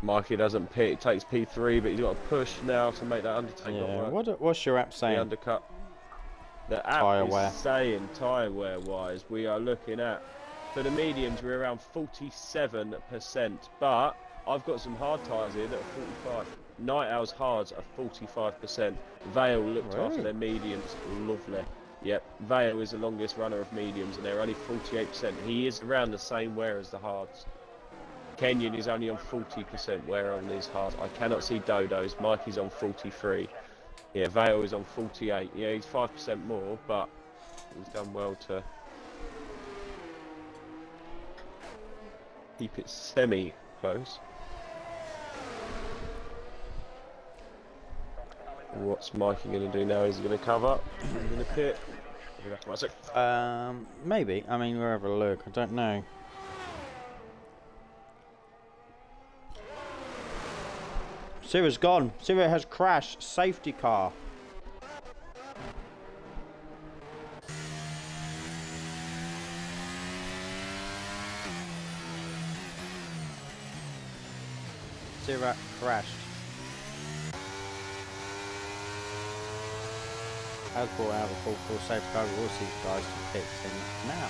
Mikey doesn't pit, takes P3, but he's got to push now to make that undertake not work. What's your app saying? The undercut. The app Tyre is wear. saying tyre wear wise, we are looking at, for the mediums, we're around 47%, but I've got some hard tyres here that are 45. Night Owl's hards are 45%. Vale looked after their mediums, lovely. Yep, Vale is the longest runner of mediums, and they're only 48%. He is around the same wear as the hards. Kenyon is only on 40% wear on these hards. I cannot see Dodo's. Mikey's on 43. Yeah, Vale is on 48. Yeah, he's 5% more, but he's done well to keep it semi-close. What's Mikey going to do now? Is he going to cover? Is he going to pit? Maybe. I mean, we'll have a look. I don't know. Sira's gone. Sira has crashed. Safety car. Sira crashed. Has brought out a full safety car. We'll see guys to pit in now.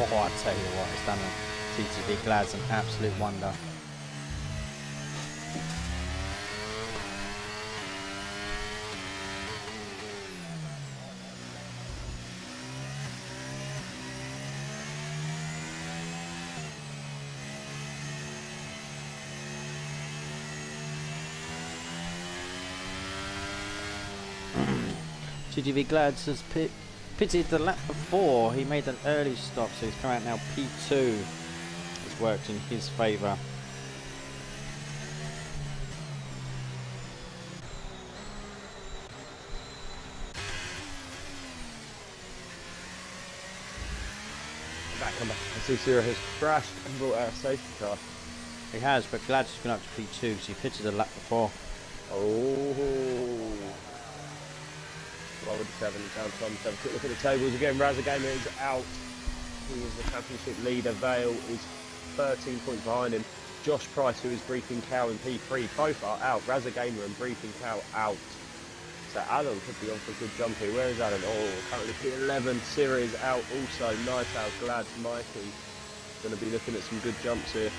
Oh, I tell you what, it's done a TTV Glad's an absolute wonder. TGV Glads has pitted the lap before. He made an early stop, so he's come out now P2. It's worked in his favour. Come back. S3R3 has crashed and brought out a safety car. He has, but Glads has gone up to P2, so he pitted a lap before. Oh. Well, with the 7 down to have a quick look at the tables again. Razagamer is out. He is the championship leader. Vale is 13 points behind him. Josh Price, who is Briefing Cow in P3, both are out. Razagamer and Briefing Cow out. So Alan could be on for a good jump here. Where is Alan? Oh, currently P11. Siri is out also. Night Owl, Glad, Mikey. Going to be looking at some good jumps here.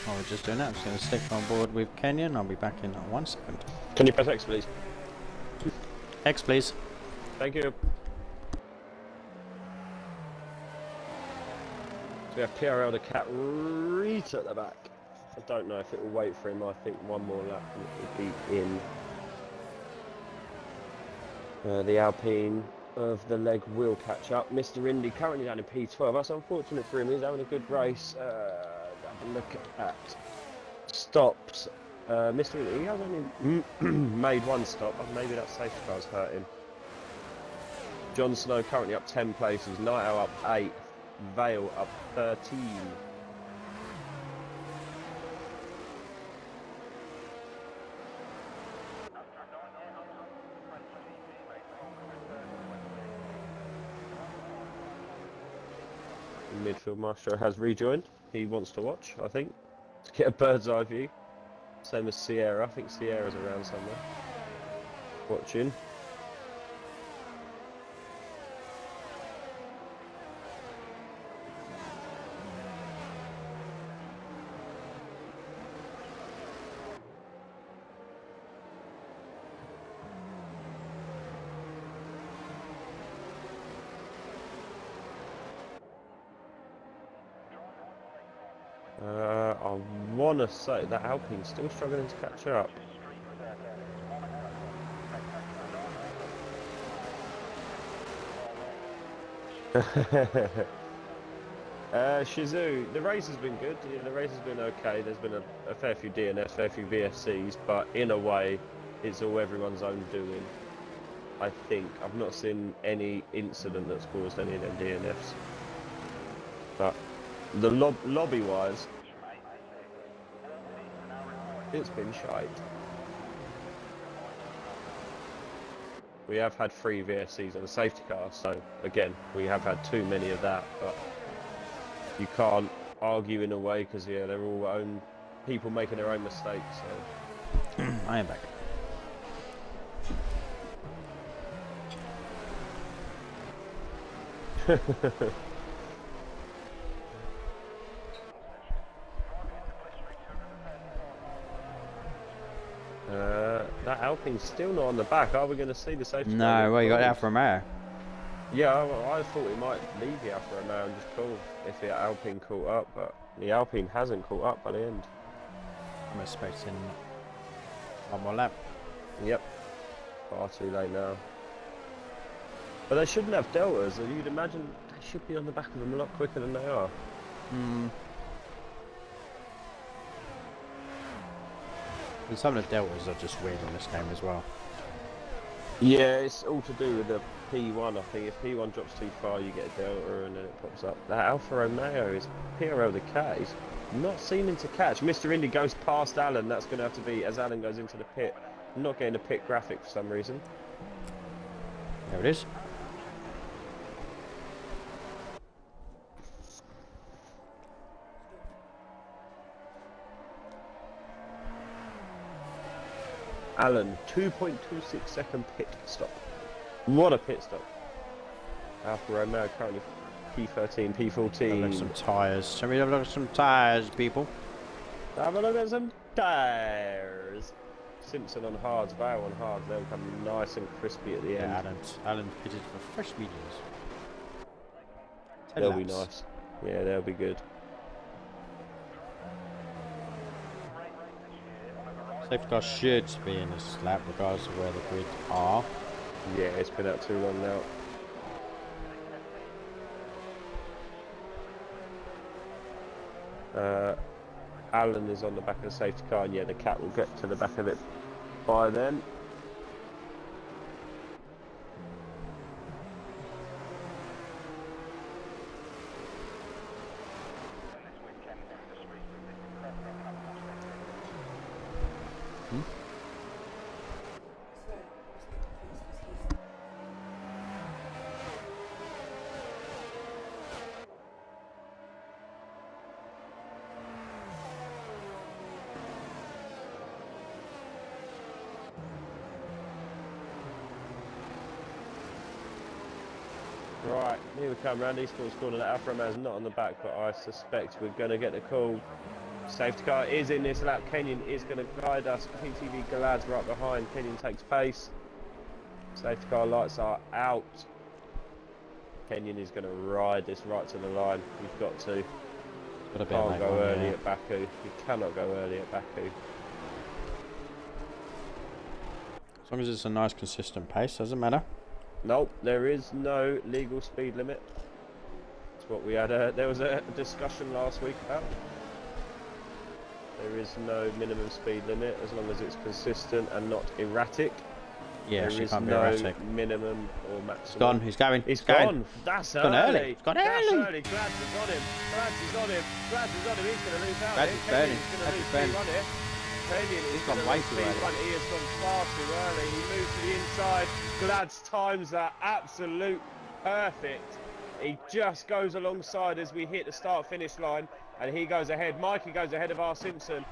Oh, we're just doing that. I'm just going to stick on board with Kenyon. I'll be back in 1 second. Can you press X, please? X, please. Thank you. So we have PRL the cat right at the back. I don't know if it will wait for him. I think one more lap and it will be in. The Alpine of the leg will catch up. Mr. Indy currently down in P12. That's unfortunate for him. He's having a good race. Have a look at stops. Mr. Indy, he has only made one stop. Maybe that safety car's hurt him. Jon Snow currently up 10 places. Night Owl up 8. Vale up 13. Midfield Maestro has rejoined. He wants to watch, I think, to get a bird's eye view. Same as Sierra. I think Sierra's around somewhere watching. I want to say that Alpine's still struggling to catch up. Shizu, the race has been good. Yeah, the race has been okay. There's been a fair few DNFs, fair few VFCs, but in a way, it's all everyone's own doing. I think I've not seen any incident that's caused any of them DNFs, but the lobby-wise, it's been shite. We have had 3 VSCs on a safety car, so again, we have had too many of that, but you can't argue in a way because yeah, they're all own people making their own mistakes. So I am back. That Alpine's still not on the back. Are we going to see the safety car? No, well, you got Alfa Romeo. Yeah, I thought it might leave the Alfa Romeo and just call if the Alpine caught up, but the Alpine hasn't caught up by the end. I'm expecting one more lap. Yep, far too late now. But they shouldn't have deltas. You'd imagine they should be on the back of them a lot quicker than they are. And some of the deltas are just weird in this game as well. Yeah, it's all to do with the P1. I think if P1 drops too far, you get a delta and then it pops up. That Alfa Romeo is PRL the cat. He's not seeming to catch. Mr. Indy goes past Alan. That's going to have to be as Alan goes into the pit. I'm not getting a pit graphic for some reason. There it is. Alan, 2.26 second pit stop. What a pit stop. Alfa Romeo currently P13, Have a look at P14. some tyres. Shall we have a look at some tyres, people? Have a look at some tyres. Simpson on hards, Vale on hards. They'll come nice and crispy at the end. Yeah, Alan pitted for fresh mediums. They'll be nice. Yeah, they'll be good. Safety car should be in this lap, regardless of where the grids are. Yeah, it's been out too long now. Alan is on the back of the safety car, and yeah, the cat will get to the back of it by then. Right, here we come round Eastbourne's corner. The Alfa Romeo's not on the back, but I suspect we're going to get the call. Safety car is in this lap. Kenyon is going to guide us. PTV Galad's right behind. Kenyon takes pace. Safety car lights are out. Kenyon is going to ride this right to the line. You've got to. Got a bit Can't late go on, early yeah. at Baku. You cannot go early at Baku. As long as it's a nice, consistent pace, doesn't matter. Nope, there is no legal speed limit. That's what we had. There was a discussion last week about. There is no minimum speed limit as long as it's consistent and not erratic. Yeah, there she is can't be no erratic. minimum or maximum. He's gone. He's going. He's going. gone. That's gone early. He's gone That's early. early. Glads is on him. Glads is on him. Glads is on him. He's going to lose out. Glads here. is burning. Kenyon's going Glads to is lose burning. speed on here. Kenyon is He's gone going way to lose too speed early. run. He has gone far too early. He moves to the inside. Glads times that absolute perfect. He just goes alongside as we hit the start-finish line, and he goes ahead. Mikey goes ahead of R. Simpson.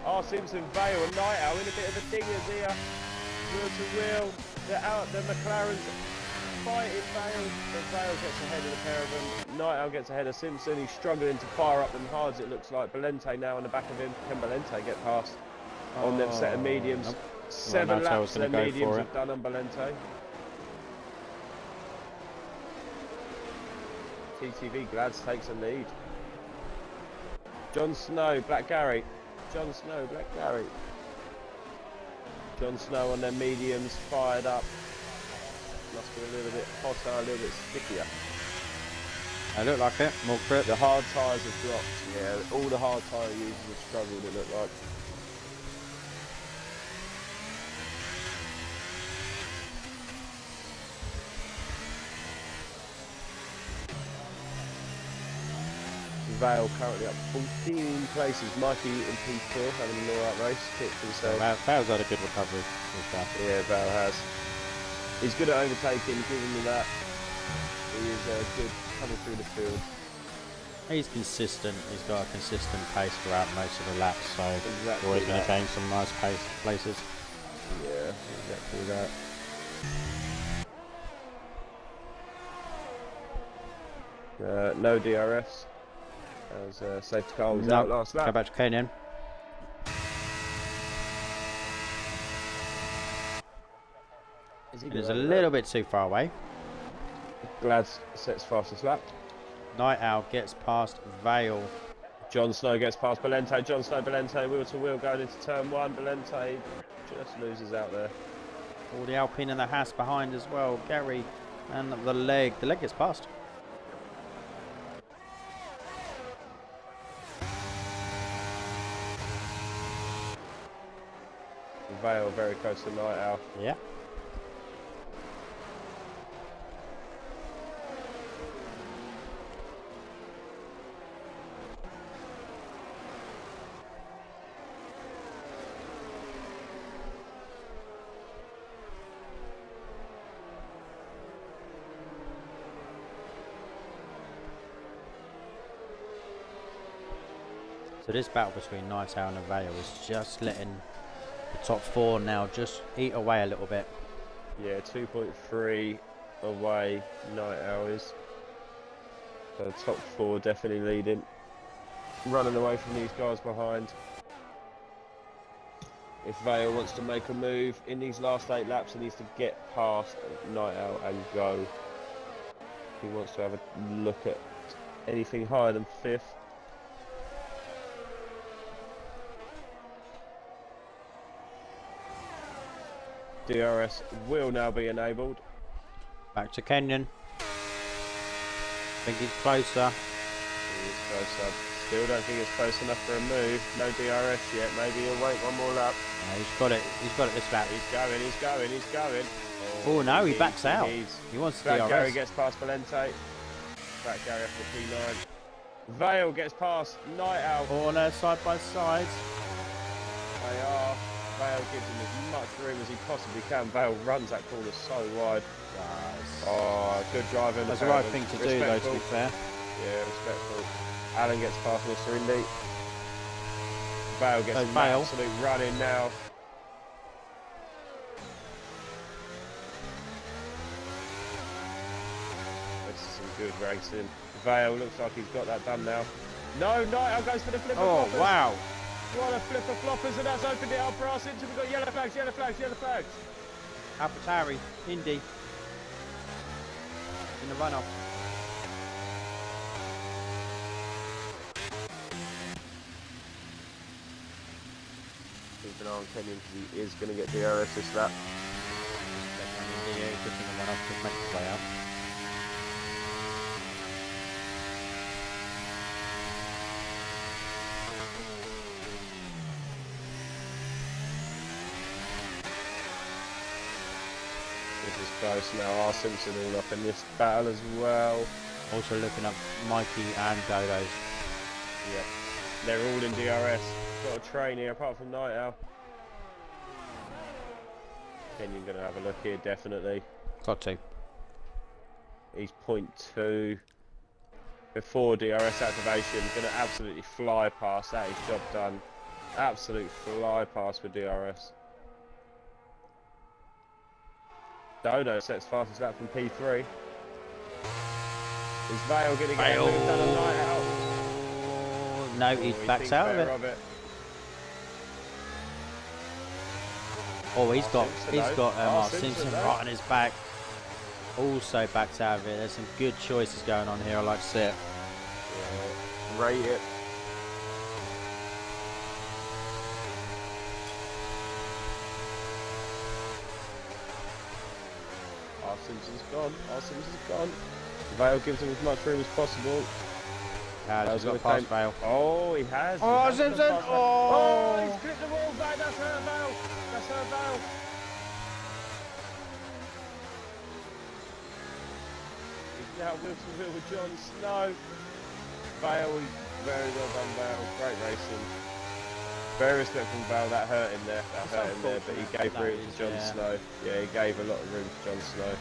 R. Simpson, Vale, and Night Owl in a bit of a dingers here. Wheel to wheel. The McLaren's fighting Vale, but Vale gets ahead of the pair of them. Night Owl gets ahead of Simpson. He's struggling to fire up them hards, it looks like. Belente now on the back of him. Can Belente get past on them set of mediums? Nope. 7 Night Owl's laps their gonna go mediums for have it. done on Belente. TTV Glads takes a lead. Jon Snow, Black Gary. Jon Snow, Black Gary. Jon Snow on their mediums, fired up. Must be a little bit hotter, a little bit stickier. I look like it. More grip. The hard tyres have dropped. Yeah, all the hard tyre users have struggled, it looked like. Vale currently up 14 places. Mikey in P4 having an alright race. Kicked himself. Vale's had a good recovery. This time. Yeah, Vale has. He's good at overtaking, giving me that. He is good coming through the field. He's consistent. He's got a consistent pace throughout most of the laps, so Exactly always going that. to gain some nice places. Yeah, exactly that. No DRS. As safety car was out last Go lap. back to Kenyon. It is a little bit too far away. Glads sets fastest lap. Night Owl gets past Vale. Jon Snow gets past Belente. Jon Snow, Belente, wheel to wheel going into turn 1. Belente just loses out there. All the Alpine and the Haas behind as well. Gary and the leg. The leg gets past. Vale very close to Night Owl. Yeah. So this battle between Night Owl and Vale is just letting the top 4 now just eat away a little bit. Yeah, 2.3 away Night Owl is. So the top 4 definitely leading. Running away from these guys behind. If Vale wants to make a move in these last 8 laps, he needs to get past Night Out and go. He wants to have a look at anything higher than 5th. DRS will now be enabled. Back to Kenyon. Think he's closer. He is closer. Still don't think it's close enough for a move. No DRS yet. Maybe he'll wait one more lap. No, he's got it. He's got it this lap. He's going. He's going. He's going. Oh no, he backs out. He wants to Black DRS. Gary gets past Valente. Black Gary after P9. Vale gets past Night Owl. Corner side by side. They are. Vale gives him as much room as he possibly can. Vale runs that corner so wide. Nice. Oh, good driving. That's the right thing to do, though, to be fair. Yeah, respectful. Alan gets past Mr. Indy. Vale gets an Vale. absolute running now. This is some good racing. Vale looks like he's got that done now. No, Night Owl goes for the flipper Oh, floppers. wow. What a flipper floppers, and that's opened it up for us into. We've got yellow flags, yellow flags, yellow flags. AlphaTauri, Indy. In the runoff. Keep an eye on Kenyon because he is going to get DRS this lap. Yeah, just in the runoff, just make the play out. This is close now. R. Simpson all up in this battle as well. Also looking up Mikey and Dodo's. Yep. They're all in DRS. Got a train here apart from Night Owl. Kenyon going to have a look here, definitely. Got to. He's 0.2 before DRS activation. Going to absolutely fly past that. His job done. Absolute fly past for DRS. Dodo sets fastest lap from P3. Is Vale going to get a move done on Night Owl? No, he backs out of it. Oh, he's got Mark Simpson right on his back. Also backed out of it. There's some good choices going on here. I like to see it. Yeah, rate it. R. Simpson's gone. R. Simpson's gone. Vale gives him as much room as possible. He's got past Vale. Oh, he has. Oh, He has Simpson! gone past Vale. Oh! Oh, he's clipped the wall back. That's her, Vale. That's her, Vale. He's now wheel to wheel with Jon Snow. Vale, very well done, Vale. Great racing. Very respectful Vale. That hurt him there. That hurt him there, but he gave room to Jon Snow. Yeah, he gave a lot of room to Jon Snow.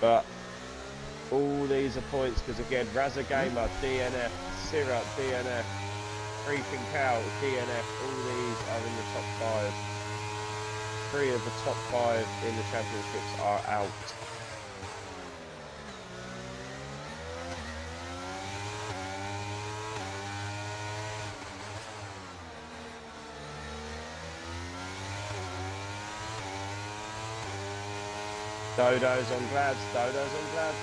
But all these are points because again, Razza Gamer, DNF, Syrup, DNF, Freaking Cow, DNF, all these are in the top 5. 3 of the top 5 in the championships are out. Dodo's on Glads, Dodo's on Glads.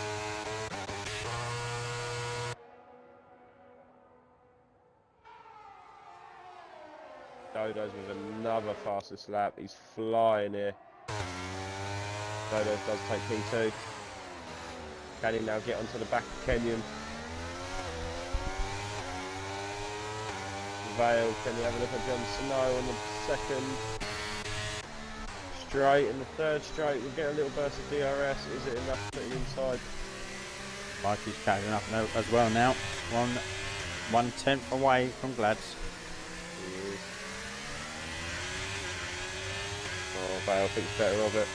Dodo's with another fastest lap, he's flying here. Dodo's does take P2. Can he now get onto the back of Kenyon? Vale, can he have a look at Jon Snow on the second? Straight in the third straight, we'll get a little burst of DRS. Is it enough to put him inside? Mikey's catching up now as well now. 1/10 away from Glads. He is. Oh, Vale thinks better of it.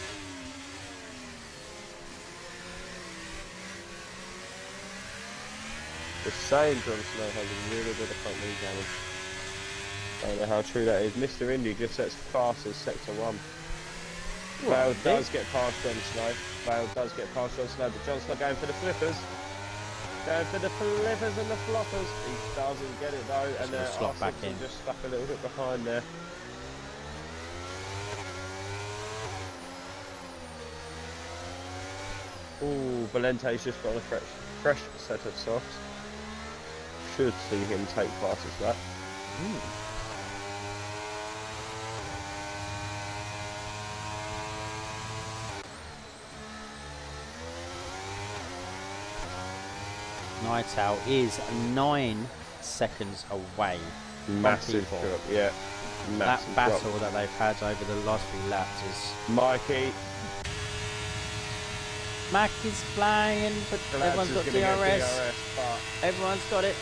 The same Jon Snow has a little bit of front wing damage. Don't know how true that is. Mr. Indy just sets fast as Sector 1. Vale does get past Jon Snow. Vale does get past Jon Snow, but Jon Snow going for the flippers. Going for the flippers and the floppers. He doesn't get it though, and slot back in. just stuck a little bit behind there. Ooh, Valente's just got a fresh set of softs. Should see him take part as that. Night Owl is 9 seconds away. Massive P4. drop, yeah. That Massive battle drop. that they've had over the last few laps is... Mikey. Mac is flying, but everyone's got DRS. But Everyone's got it.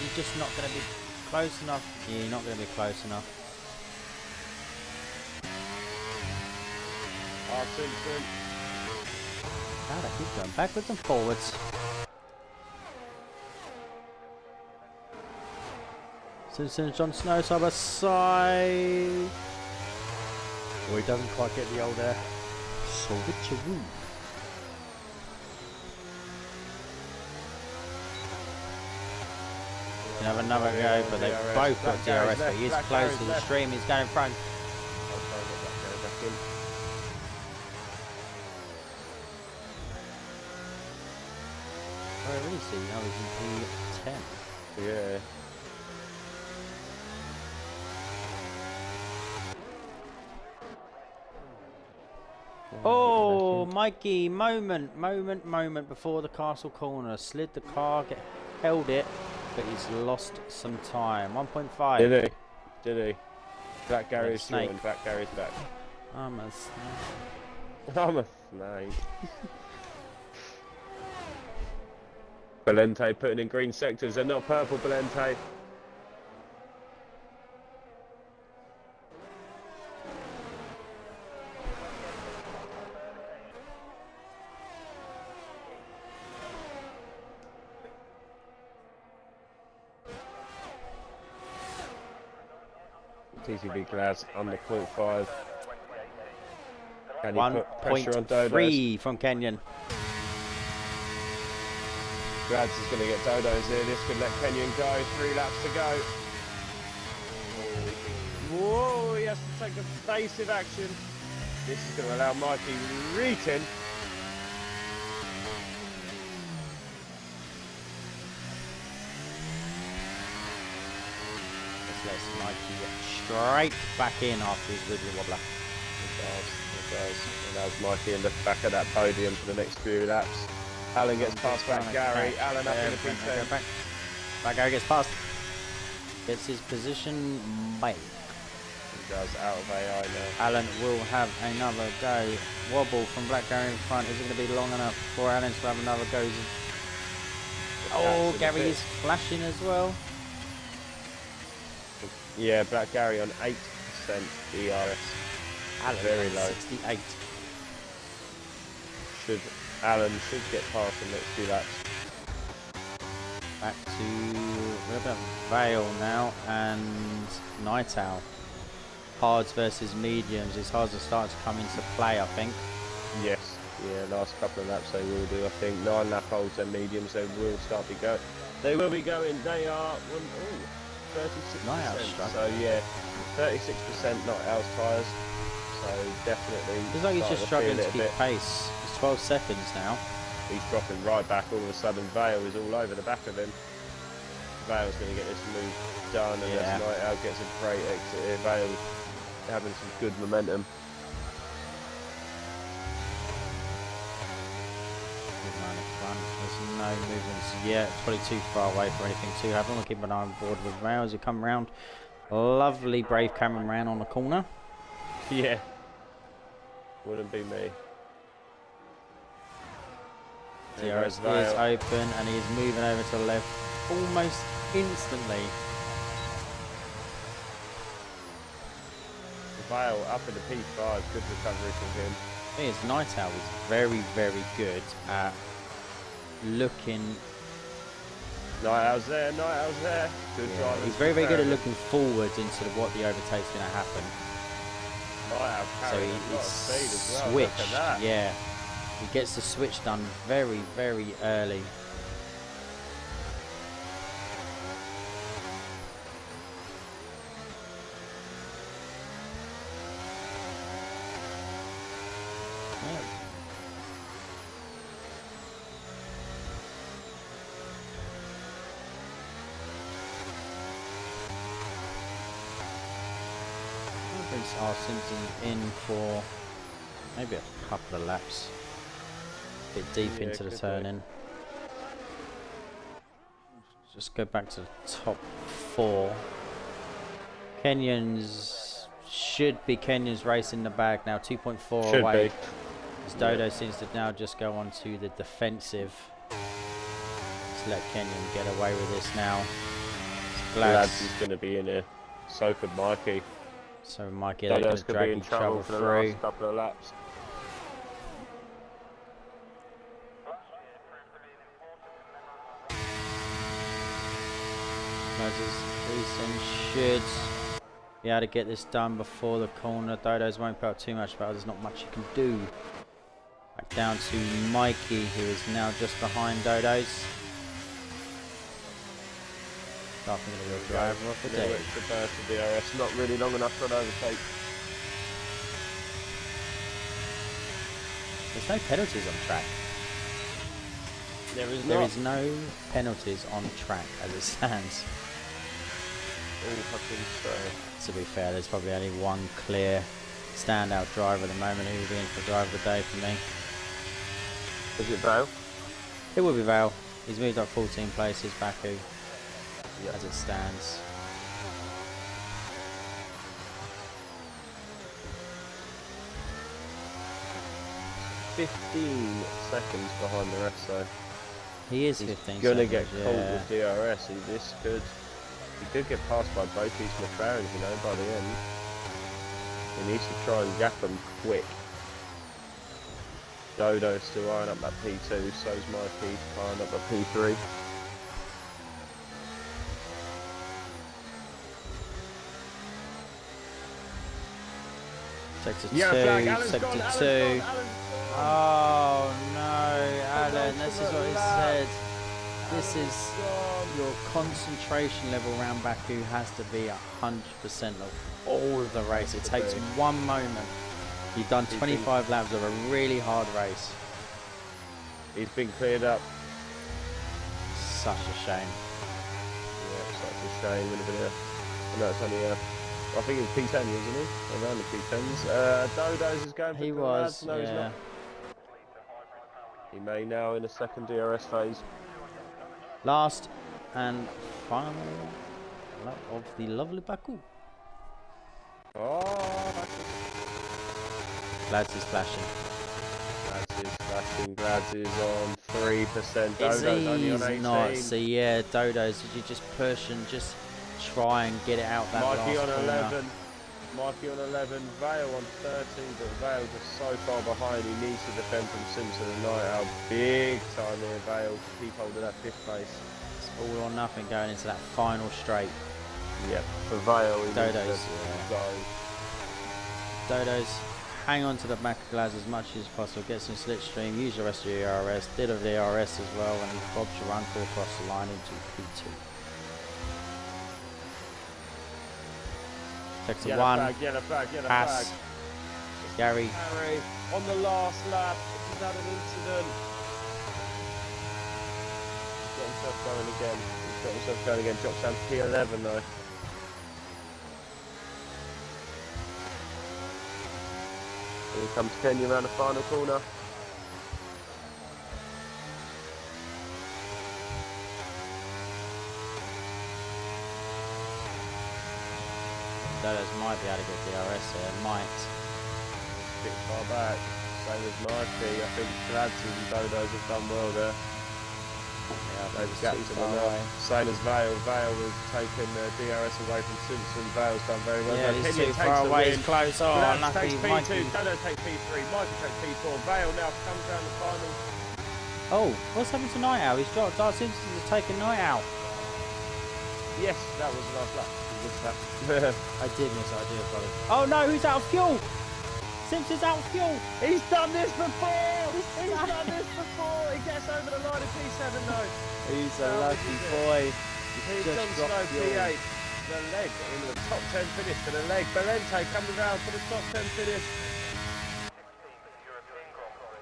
You're just not going to be close enough. Yeah, you're not going to be close enough. Simpson. How they keep going backwards and forwards. Simpson and Jon Snow side by side. Oh, he doesn't quite get the old switcheroo. Can have another go, but they both got DRS, but he is close to the stream. He's going in front. Oh, I really see. Now he's in P10. Yeah. Oh, Mikey, moment before the castle corner. Slid the car, held it, but he's lost some time. 1.5. Did he? Black Gary is snake. short. Black Gary's back. I'm a snake. I'm a snake. Valente putting in green sectors and not purple, Valente. TCB Glass under 0.5. Can you put pressure on Dodos? 1.3 from Kenyon. Glads is going to get Dodos here. This could let Kenyon go. 3 laps to go. Whoa, he has to take evasive action. This is going to allow Mikey Reeton. Let's Mikey straight back in after his wibbly wobbler. It does. And that's Mikey in the back of that podium for the next few laps. Alan gets past Black Gary. Alan up in the P10. Black Gary gets past. Gets his position made. He does, out of AI now. Alan will have another go. Wobble from Black Gary in front. Is it going to be long enough for Alan to have another go? Oh, Gary is flashing as well. Yeah, Black Gary on 8% DRS. Alan very on low. 68. Alan should get past the next few laps. Back to what about Vale now and Night Owl. Hards versus mediums. His hards are starting to come into play, I think. Yes. Yeah, last couple of laps they will do. I think 9 lap holds and mediums they will start to go. They will be going. They are 36%. Night Owl's struggling. So yeah, 36% Night Owl's tyres. So definitely. Looks like he's just struggling to keep bit. pace. It's 12 seconds now. He's dropping right back. All of a sudden, Vale is all over the back of him. Vale's going to get this move done, and Yeah. as Night Owl gets a great exit here. Vale having some good momentum. Good man in front. There's no movements yet. It's probably too far away for anything to happen. We'll keep an eye on board with Vale as we come round. Lovely brave cameraman on the corner. Yeah. Wouldn't be me. DRS is open and he is moving over to the left almost instantly. Vale up in the P5, good recovery from him. The thing is, Night Owl is very, very good at looking. Night Owl's there, Night Owl's there. Good driver. He's very, very good at looking forwards into what the overtake's going to happen. So he's switched. Yeah, he gets the switch done very, very early. Brings R. Simpson in for maybe a couple of laps. A bit deep into the turn-in. Just go back to the top 4. Kenyans should be Kenyans race in the bag now, 2.4 away. As Dodo seems to now just go on to the defensive. Just let Kenyan get away with this now. Lads is going to be in here. So could Mikey. So Mikey, they're going to drag each other through. The last couple of laps. Moses should be able to get this done before the corner. Dodos won't put up too much, but there's not much you can do. Back down to Mikey, who is now just behind Dodos. Starting the real driver of the day. The burst of DRS, not really long enough for an overtake. There's no penalties on track. There is no penalties on track as it stands. To be fair, there's probably only one clear standout driver at the moment who will be in for driver of the day for me. Is it Vale? It will be Vale. He's moved up 14 places, Baku, as it stands. "15 seconds behind the rest, though. He is 15 seconds. He's gonna get caught with DRS. He could get passed by both these McLarens, you know, by the end. He needs to try and gap them quick. Dodo's still eyeing up that P2, so's Mikey eyeing up that P3. Sector 2, Sector 2. Oh no, Alan, this is what he said. This is your concentration level around Baku has to be 100% of all of the race. It takes one moment. You've done 25 laps of a really hard race. He's been cleared up. Such a shame. Yeah, such a shame. No, it's only I think it's P10, isn't he? Around the P10s. Dodos is going for he the was, lads. No, he's not. He may now in the second DRS phase. Last and final lap of the lovely Baku. Oh, Glads is flashing. Glads is flashing. Glads is on 3%. Dodo's only on 18. Not. So yeah, Dodos, did you just push and just try and get it out that Mikey last on corner? 11. Mikey on 11. Vale on 13, but Vale just so far behind. He needs to defend from Simpson and Night Owl. Big time here, Vale, to keep hold of that 5th place. It's all or nothing going into that final straight. Yep, for Vale, he Dodos. needs to go. Dodos, hang on to the back of Glaz as much as possible. Get some slipstream. Use the rest of your ERS. Did a DRS as well, and Bob's your run for across the line into P2. Sector 1, pass, Gary. Harry on the last lap, he's had an incident. He's got himself going again. Drops down to P11 though. Here comes Kenya around the final corner. Dodos might be able to get DRS here, might. A bit far back, same as Mikey. I think Glads and Dodos have done well there. Yeah, They've gapped him enough. Same as Vale. Vale has taken DRS away from Simpson. Vale's done very well. Yeah, he's Kenya too takes far the away, win. he's close. Oh, Glads unlucky, takes P2, Mikey. Dodo takes P3, Mikey takes P4. Vale now comes down the final. Oh, what's happened to Night Owl? He's dropped. Dart Simpson has taken Night Owl. Yes, that was the last lap. I did miss it, I do apologize. Oh no, who's out of fuel? Simpson's out of fuel. He's done this before! He's done this before! He gets over the line of P7 though. He's a lucky boy. He's Just John Snow dropped fuel. P8. The leg in the top 10 finish for the leg. Belente coming round for the top 10 finish.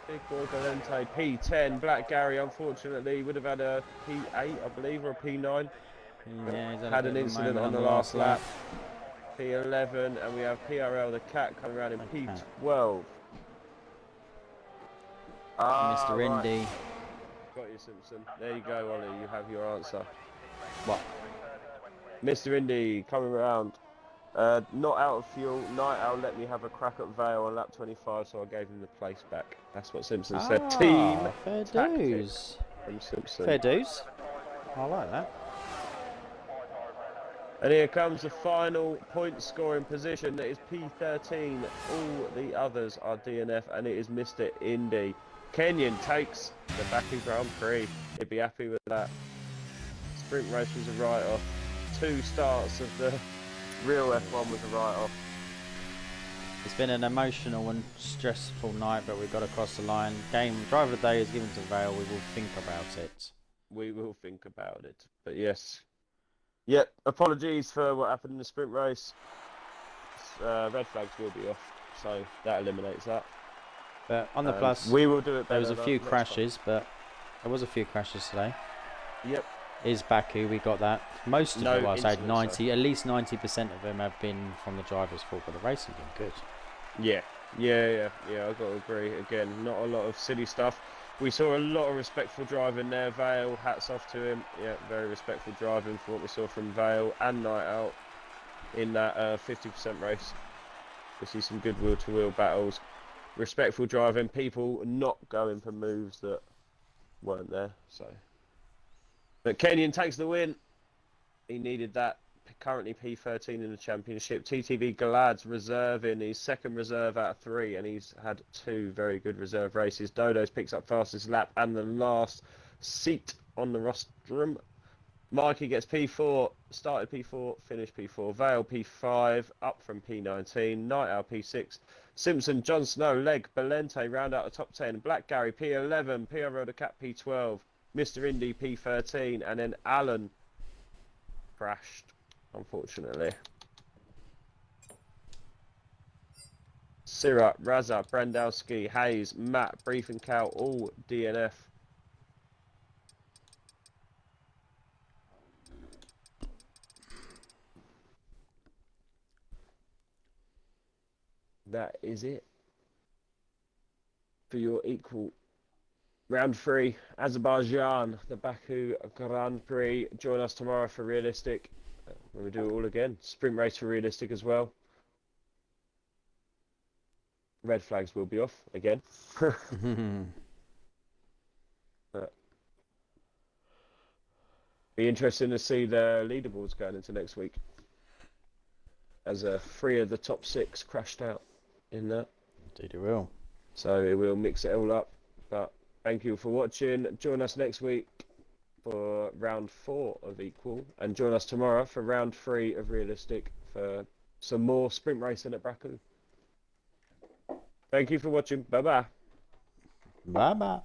Big boy Belente P10. Black Gary unfortunately would have had a P8 I believe or a P9. Yeah, he's Had a an bit of a incident moment on the last lap. P11 and we have PRL the cat coming around in P12. Mr. Right. Indy. Got you, Simpson. There you go, Ollie. You have your answer. What? Mr. Indy coming around. Not out of fuel. Night Owl let me have a crack at Vale on lap 25, so I gave him the place back. That's what Simpson said. Team fair tactic dues. from Simpson. Fair dues. I like that. And here comes the final point scoring position. That is P13. All the others are DNF, and it is Mr. Indy. Kenyon takes the Baku Grand Prix. He'd be happy with that. Sprint race was a write-off. 2 starts of the real F1 was a write-off. It's been an emotional and stressful night, but we got across the line. Driver of the day is given to Vale. We will think about it. We will think about it. But yes. Yep, apologies for what happened in the sprint race. Red flags will be off, so that eliminates that. But on the plus, we will do it better. there was a few next time. crashes, but there was a few crashes today. Yep. Is Baku, we got that. Most of No them, I'd say incidents, 90, at least 90% of them have been from the driver's fault, but the racing's been good. Yeah, I've got to agree. Again, not a lot of silly stuff. We saw a lot of respectful driving there. Vale, hats off to him. Yeah, very respectful driving for what we saw from Vale and Night Out in that 50% race. We see some good wheel-to-wheel battles. Respectful driving, people not going for moves that weren't there. So, but Kenyon takes the win. He needed that. Currently P13 in the championship. TTV Glad's reserving his second reserve out of 3, and he's had 2 very good reserve races. Dodo's picks up fastest lap and the last seat on the rostrum. Mikey gets P4, started P4, finished P4. Vale P5, up from P19. Night Owl P6. Simpson, Jon Snow, Leg, Belente round out the top 10. Black Gary P11, PRL the Cat P12. Mr. Indy P13, and then Alan crashed, unfortunately. Sirach, Raza, Brandowski, Hayes, Matt, Brief and Cal, all DNF. That is it for your equal round 3, Azerbaijan, the Baku Grand Prix. Join us tomorrow for Realistic. When we do it all again. Sprint race for Realistic as well. Red flags will be off again. Be interesting to see the leaderboards going into next week, as 3 of the top 6 crashed out in that. Indeed it will. So it will mix it all up. But thank you for watching. Join us next week for round 4 of Equal, and join us tomorrow for round 3 of Realistic for some more sprint racing at Baku. Thank you for watching. Bye bye. Bye bye.